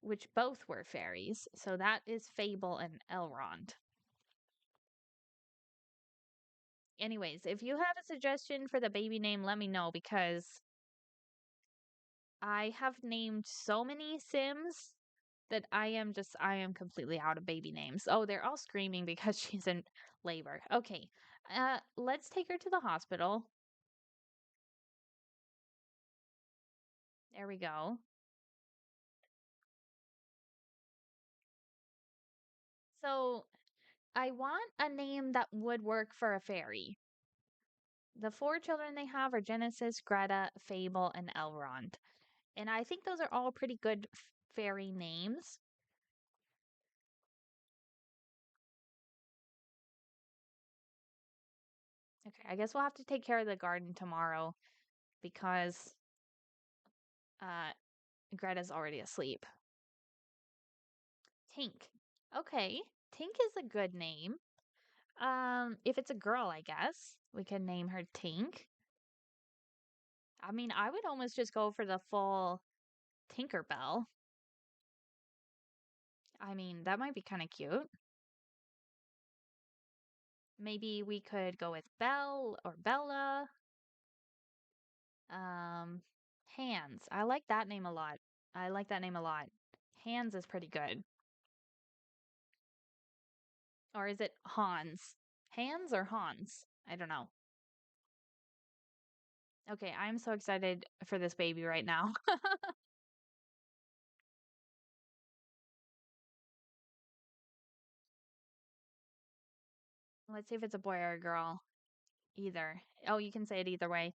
which both were fairies. So that is Fable and Elrond. Anyways, if you have a suggestion for the baby name, let me know because I have named so many Sims that I am completely out of baby names. Oh, they're all screaming because she's in labor. Okay. Let's take her to the hospital. There we go. So, I want a name that would work for a fairy. The four children they have are Genesis, Greta, Fable, and Elrond. And I think those are all pretty good fairy names. Okay, I guess we'll have to take care of the garden tomorrow because uh Greta's already asleep. Tink. Okay, Tink is a good name. If it's a girl, I guess we can name her Tink. I mean, I would almost just go for the full Tinkerbell. I mean, that might be kind of cute. Maybe we could go with Belle or Bella. Um, Hands. I like that name a lot. I like that name a lot. Hands is pretty good. Or is it Hans? Hans or Hans? I don't know. Okay, I'm so excited for this baby right now. Let's see if it's a boy or a girl. Either. Oh, you can say it either way.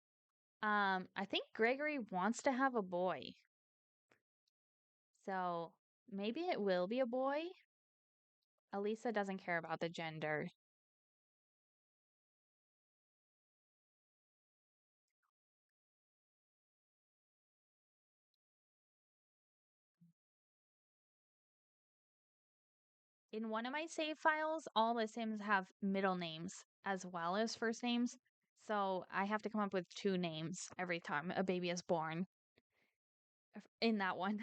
I think Gregory wants to have a boy. So maybe it will be a boy. Alisa doesn't care about the gender. In one of my save files, all the Sims have middle names as well as first names. So I have to come up with two names every time a baby is born in that one.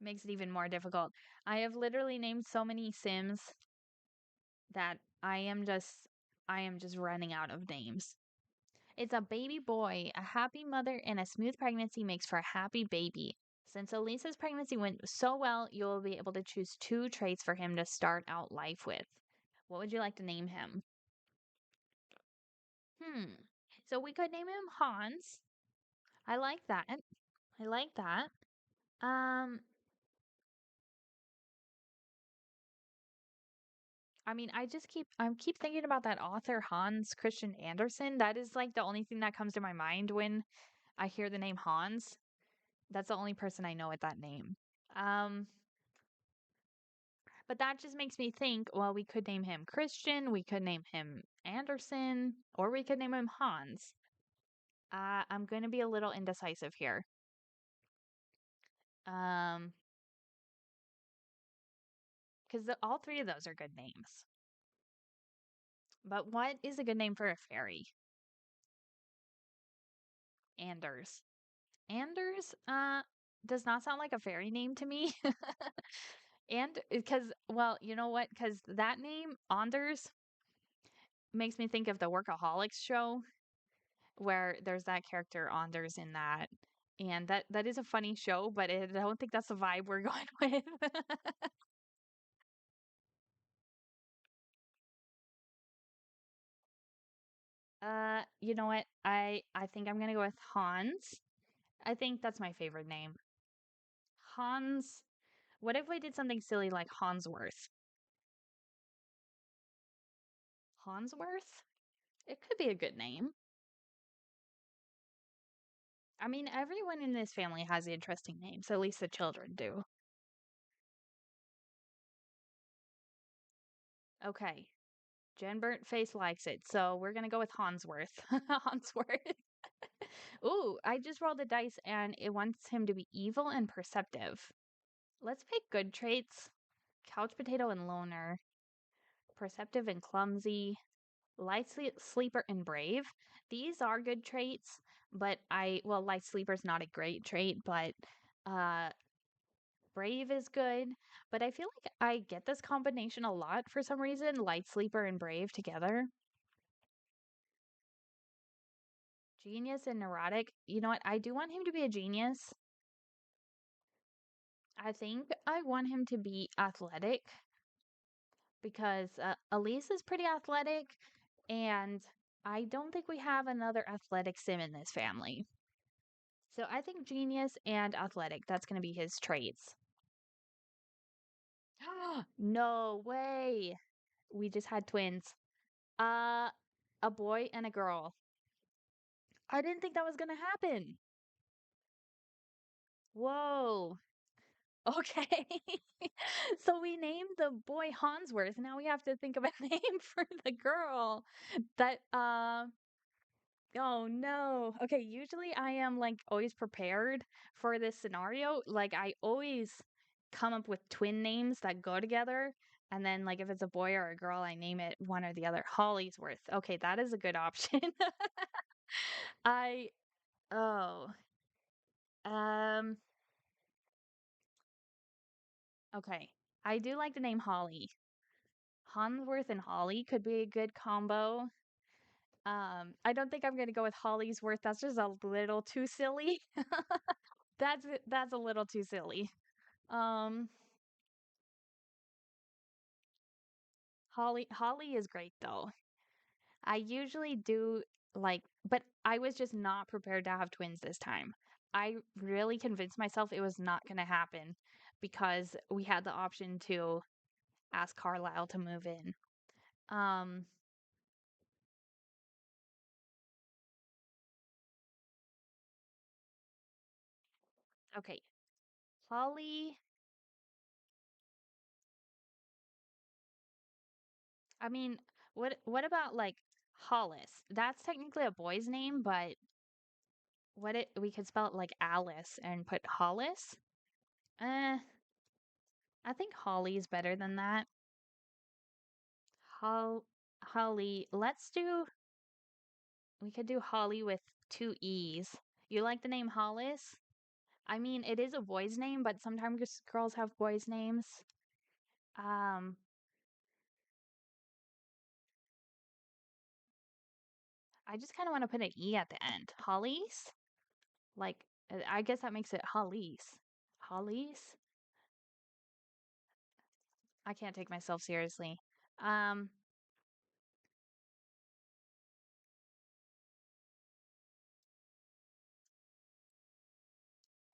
Makes it even more difficult. I have literally named so many Sims that I am just running out of names. It's a baby boy. A happy mother and a smooth pregnancy makes for a happy baby. Since Elisa's pregnancy went so well, you will be able to choose two traits for him to start out life with. What would you like to name him? Hmm. So we could name him Hans. I like that. I like that. Um, I mean, I keep thinking about that author Hans Christian Andersen. That is like the only thing that comes to my mind when I hear the name Hans. That's the only person I know with that name. Um, but that just makes me think, well, we could name him Christian, we could name him Anderson, or we could name him Hans. I'm going to be a little indecisive here. Um, because all three of those are good names. But what is a good name for a fairy? Anders. Anders, does not sound like a fairy name to me. And because, well, you know what? Because that name, Anders, makes me think of the Workaholics show where there's that character Anders in that. And that is a funny show, but I don't think that's the vibe we're going with. You know what? I think I'm gonna go with Hans. I think that's my favorite name. Hans. What if we did something silly like Hansworth? Hansworth? It could be a good name. I mean, everyone in this family has interesting names, at least the children do. Okay. Jen Burnt Face likes it, so we're gonna go with Hansworth. Hansworth. Ooh, I just rolled the dice and it wants him to be evil and perceptive. Let's pick good traits. Couch potato and loner. Perceptive and clumsy. Sleeper and brave. These are good traits, but well, light sleeper's not a great trait, but uh brave is good. But I feel like I get this combination a lot for some reason, light sleeper and brave together. Genius and neurotic. You know what? I do want him to be a genius. I think I want him to be athletic because Elise is pretty athletic, and I don't think we have another athletic sim in this family. So I think genius and athletic, that's going to be his traits. No way. We just had twins. Uh, a boy and a girl. I didn't think that was going to happen. Whoa. Okay. So we named the boy Hansworth. Now we have to think of a name for the girl. That Oh no. Okay, usually I am like always prepared for this scenario. Like I always come up with twin names that go together. And then like if it's a boy or a girl, I name it one or the other. Holliesworth. Okay, that is a good option. I oh. Um okay. I do like the name Holly. Hansworth and Holly could be a good combo. I don't think I'm gonna go with Holliesworth. That's just a little too silly. That's a little too silly. Um, Holly is great though. I usually do like, but I was just not prepared to have twins this time. I really convinced myself it was not going to happen because we had the option to ask Carlisle to move in. Um, okay. Holly, I mean, what about like Hollis? That's technically a boy's name, but we could spell it like Alice and put Hollis? Eh, I think Holly's better than that. Hol Holly, we could do Holly with two E's. You like the name Hollis? I mean, it is a boy's name, but sometimes girls have boys' names. Um, I just kind of want to put an E at the end. Hollies? Like, I guess that makes it Hollies. Hollies? I can't take myself seriously. Um,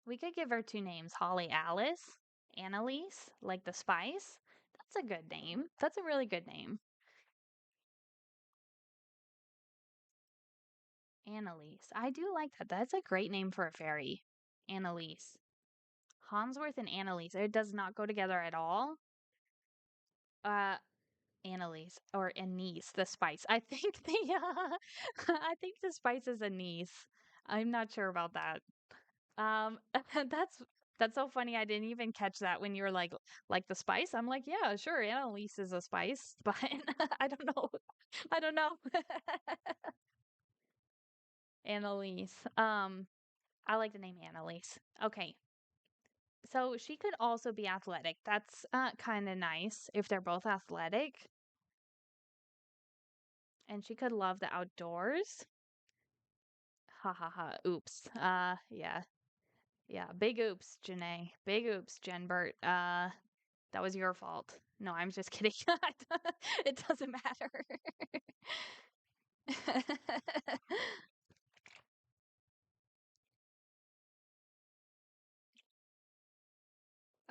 we could give her two names, Holly Alice, Annalise, like the spice. That's a good name. That's a really good name. Annalise. I do like that. That's a great name for a fairy. Annalise. Hansworth and Annalise. It does not go together at all. Uh, Annalise or anise, the spice. I think I think the spice is anise. I'm not sure about that. Um, that's that's so funny. I didn't even catch that when you were like the spice. I'm like, yeah, sure, Annalise is a spice, but I don't know. I don't know. Annalise. I like the name Annalise. Okay. So she could also be athletic. That's kind of nice if they're both athletic. And she could love the outdoors. Ha ha ha. Oops. Yeah. Yeah. Big oops, Janae. Big oops, Jenbert. That was your fault. No, I'm just kidding. It doesn't matter.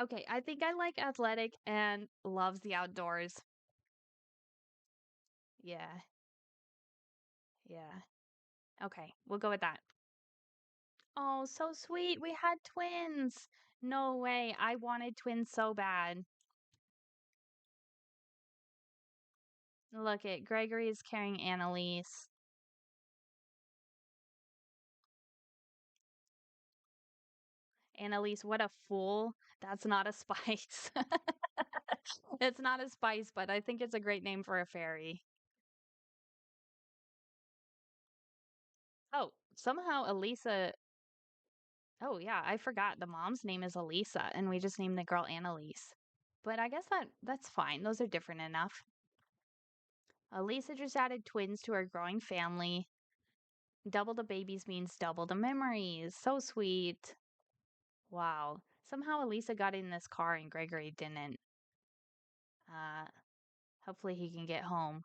Okay, I think I like athletic and loves the outdoors. Yeah. Yeah. Okay, we'll go with that. Oh, so sweet. We had twins. No way. I wanted twins so bad. Look at Gregory is carrying Annalise. Annalise, what a fool. That's not a spice. It's not a spice, but I think it's a great name for a fairy. Oh, somehow Alisa. Oh, yeah, I forgot the mom's name is Alisa, and we just named the girl Annalise. But I guess that's fine. Those are different enough. Alisa just added twins to her growing family. Double the babies means double the memories. So sweet. Wow. Somehow Elisa got in this car and Gregory didn't. Uh, hopefully he can get home.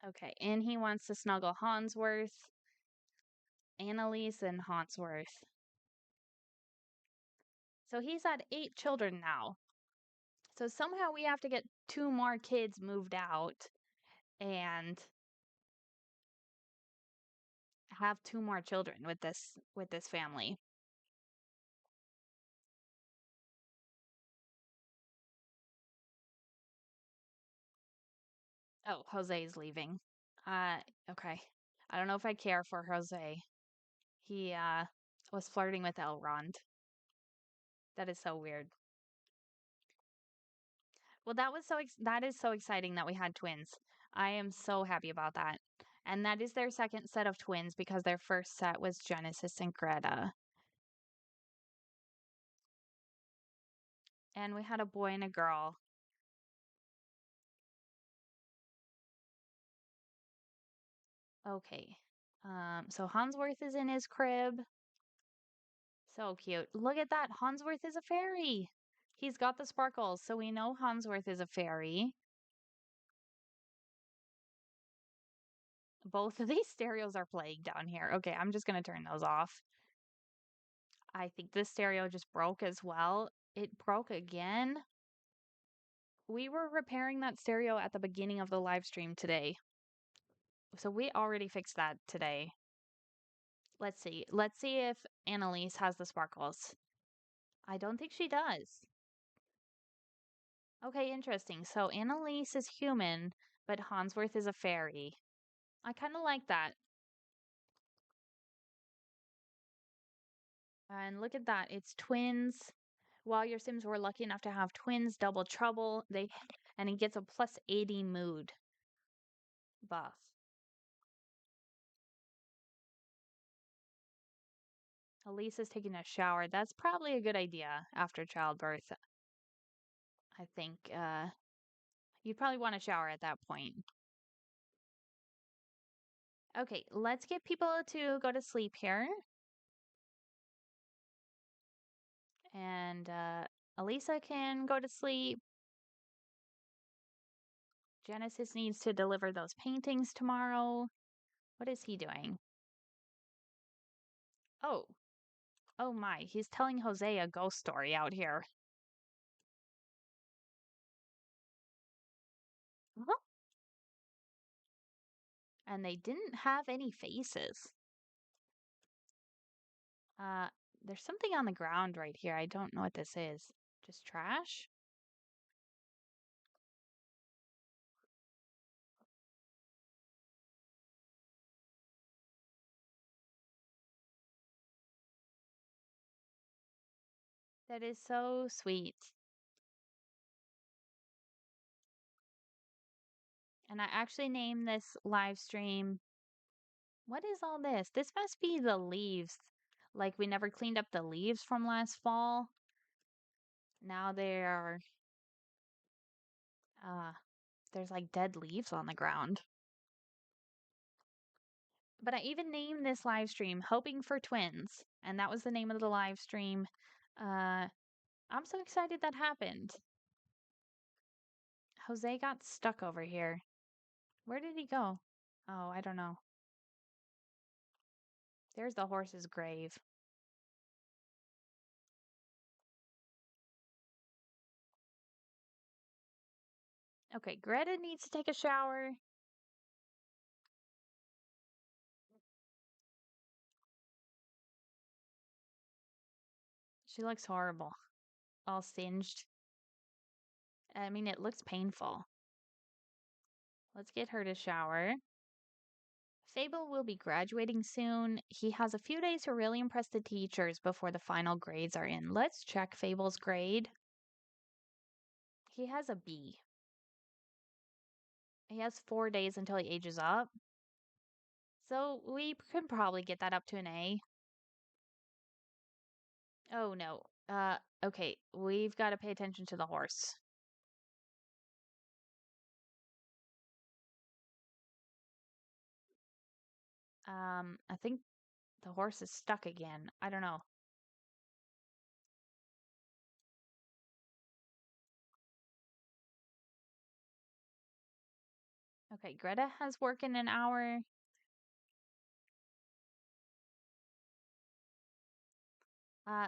Okay, and he wants to snuggle Hansworth, Annalise, and Hansworth. So he's had 8 children now. So somehow we have to get 2 more kids moved out and have 2 more children with this family. Oh, Jose is leaving. Uh, okay. I don't know if I care for Jose. He was flirting with Elrond. That is so weird. Well, that is so exciting that we had twins. I am so happy about that. And that is their second set of twins because their first set was Genesis and Greta. And we had a boy and a girl. Okay. So Hansworth is in his crib. So cute. Look at that. Hansworth is a fairy. He's got the sparkles, so we know Hansworth is a fairy. Both of these stereos are playing down here. Okay, I'm just gonna turn those off. I think this stereo just broke as well. It broke again. We were repairing that stereo at the beginning of the live stream today. So we already fixed that today. Let's see. Let's see if Annalise has the sparkles. I don't think she does. Okay, interesting. So Annalise is human, but Hansworth is a fairy. I kind of like that. And look at that. It's twins. While your Sims were lucky enough to have twins, double trouble. And he gets a plus 80 mood buff. Elisa's taking a shower. That's probably a good idea after childbirth. I think you'd probably want to shower at that point. Okay, let's get people to go to sleep here. And Alisa can go to sleep. Genesis needs to deliver those paintings tomorrow. What is he doing? Oh, oh my, he's telling Jose a ghost story out here. Huh? And they didn't have any faces. Uh, there's something on the ground right here. I don't know what this is. Just trash? That is so sweet. And I actually named this live stream. What is all this? This must be the leaves. Like we never cleaned up the leaves from last fall. Now uh there's like dead leaves on the ground. But I even named this live stream Hoping for Twins, and that was the name of the live stream. I'm so excited that happened. Jose got stuck over here. Where did he go? Oh, I don't know. There's the horse's grave. Okay, Greta needs to take a shower. She looks horrible. All singed. I mean, it looks painful. Let's get her to shower. Fable will be graduating soon. He has a few days to really impress the teachers before the final grades are in. Let's check Fable's grade. He has a B. He has 4 days until he ages up. So we could probably get that up to an A. Oh no. Okay, we've got to pay attention to the horse. I think the horse is stuck again. I don't know. Okay, Greta has work in an hour.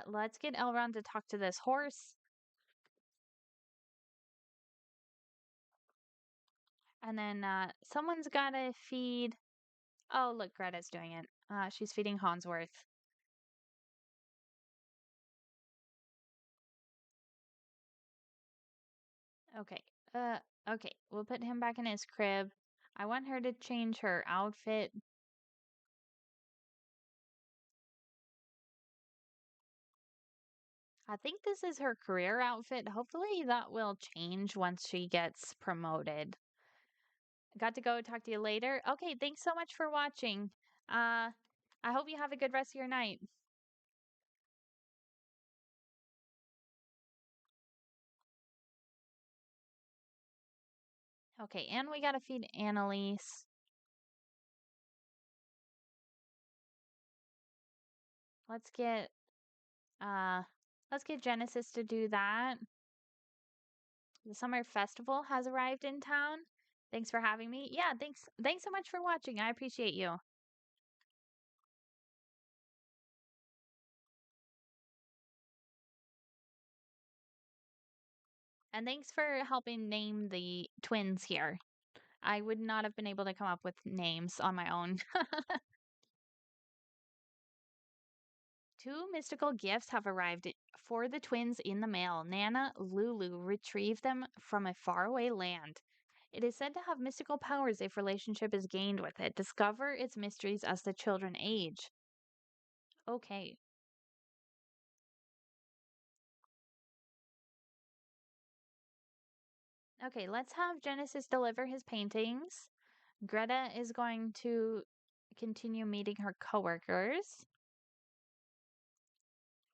Let's get Elrond to talk to this horse. And then someone's gotta feed. Oh, look, Greta's doing it. She's feeding Hansworth. Okay. Okay. We'll put him back in his crib. I want her to change her outfit. I think this is her career outfit. Hopefully that will change once she gets promoted. Got to go. Talk to you later. Okay, thanks so much for watching. I hope you have a good rest of your night. Okay, and we gotta feed Annalise. Let's get uh let's get Genesis to do that. The summer festival has arrived in town. Thanks for having me. Yeah, thanks. Thanks so much for watching. I appreciate you. And thanks for helping name the twins here. I would not have been able to come up with names on my own. Two mystical gifts have arrived for the twins in the mail. Nana Lulu retrieved them from a faraway land. It is said to have mystical powers if relationship is gained with it. Discover its mysteries as the children age. Okay. Okay, let's have Genesis deliver his paintings. Greta is going to continue meeting her coworkers.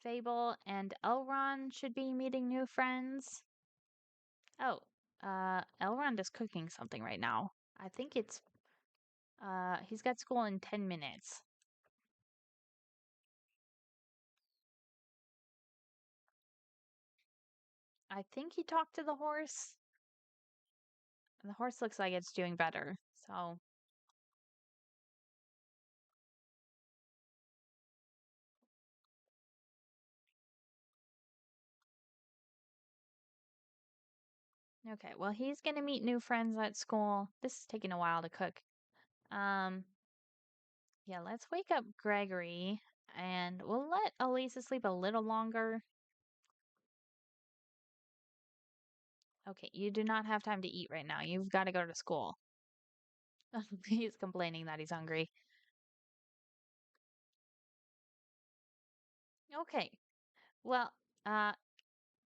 Fable and Elrond should be meeting new friends. Oh, Elrond is cooking something right now. I think he's got school in 10 minutes. I think he talked to the horse. The horse looks like it's doing better. So, okay, well, he's gonna meet new friends at school. This is taking a while to cook. Um, yeah, let's wake up Gregory and we'll let Alisa sleep a little longer. Okay, you do not have time to eat right now. You've got to go to school. He's complaining that he's hungry. Okay. Well, uh,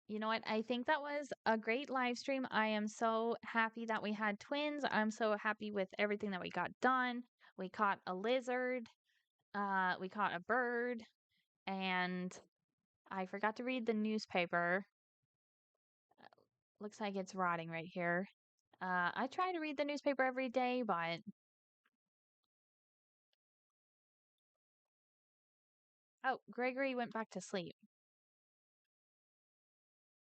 you know what? I think that was a great live stream. I am so happy that we had twins. I'm so happy with everything that we got done. We caught a lizard, we caught a bird, and I forgot to read the newspaper. Looks like it's rotting right here. I try to read the newspaper every day, but oh, Gregory went back to sleep.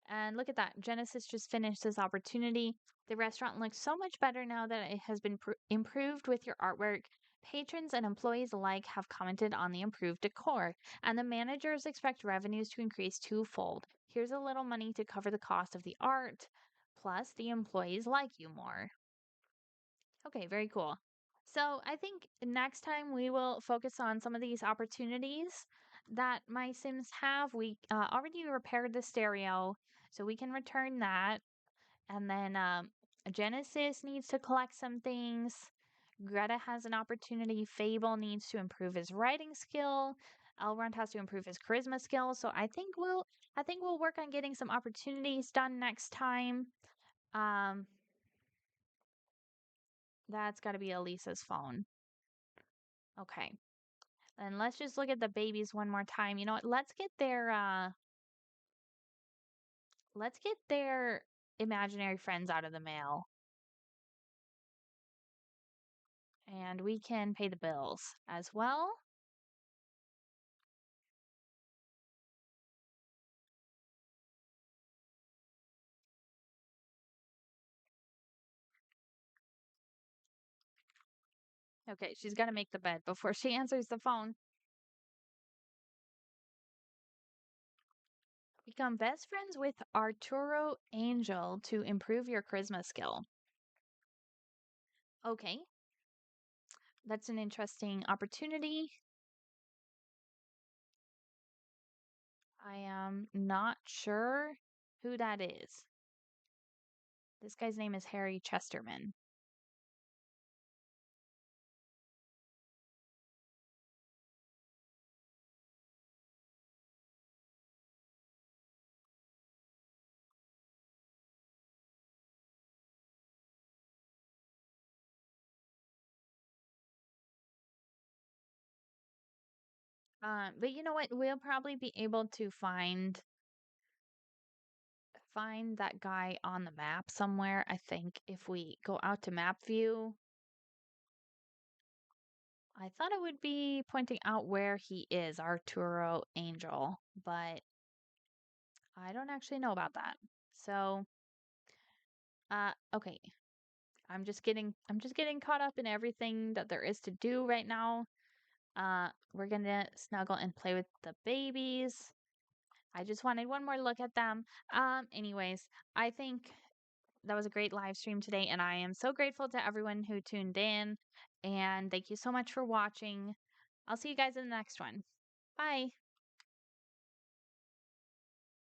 And look at that. Genesis just finished this opportunity. The restaurant looks so much better now that it has been improved with your artwork. Patrons and employees alike have commented on the improved decor, and the managers expect revenues to increase twofold. Here's a little money to cover the cost of the art, plus, the employees like you more. Okay, very cool. So I think next time we will focus on some of these opportunities that my Sims have. We already repaired the stereo, so we can return that. And then Genesis needs to collect some things. Greta has an opportunity. Fable needs to improve his writing skill. Elrond has to improve his charisma skill. So I think we'll work on getting some opportunities done next time. Um, that's got to be Elisa's phone. Okay. And let's just look at the babies one more time. You know what? Let's get their imaginary friends out of the mail and we can pay the bills as well. Okay, she's got to make the bed before she answers the phone. Become best friends with Arturo Angel to improve your charisma skill. Okay, that's an interesting opportunity. I am not sure who that is. This guy's name is Harry Chesterman. But you know what? We'll probably be able to find that guy on the map somewhere. I think if we go out to map view, I thought it would be pointing out where he is, Arturo Angel, but I don't actually know about that. So, okay. I'm just getting caught up in everything that there is to do right now. We're gonna snuggle and play with the babies. I just wanted one more look at them. Anyways, I think that was a great live stream today, and I am so grateful to everyone who tuned in. And thank you so much for watching. I'll see you guys in the next one. Bye.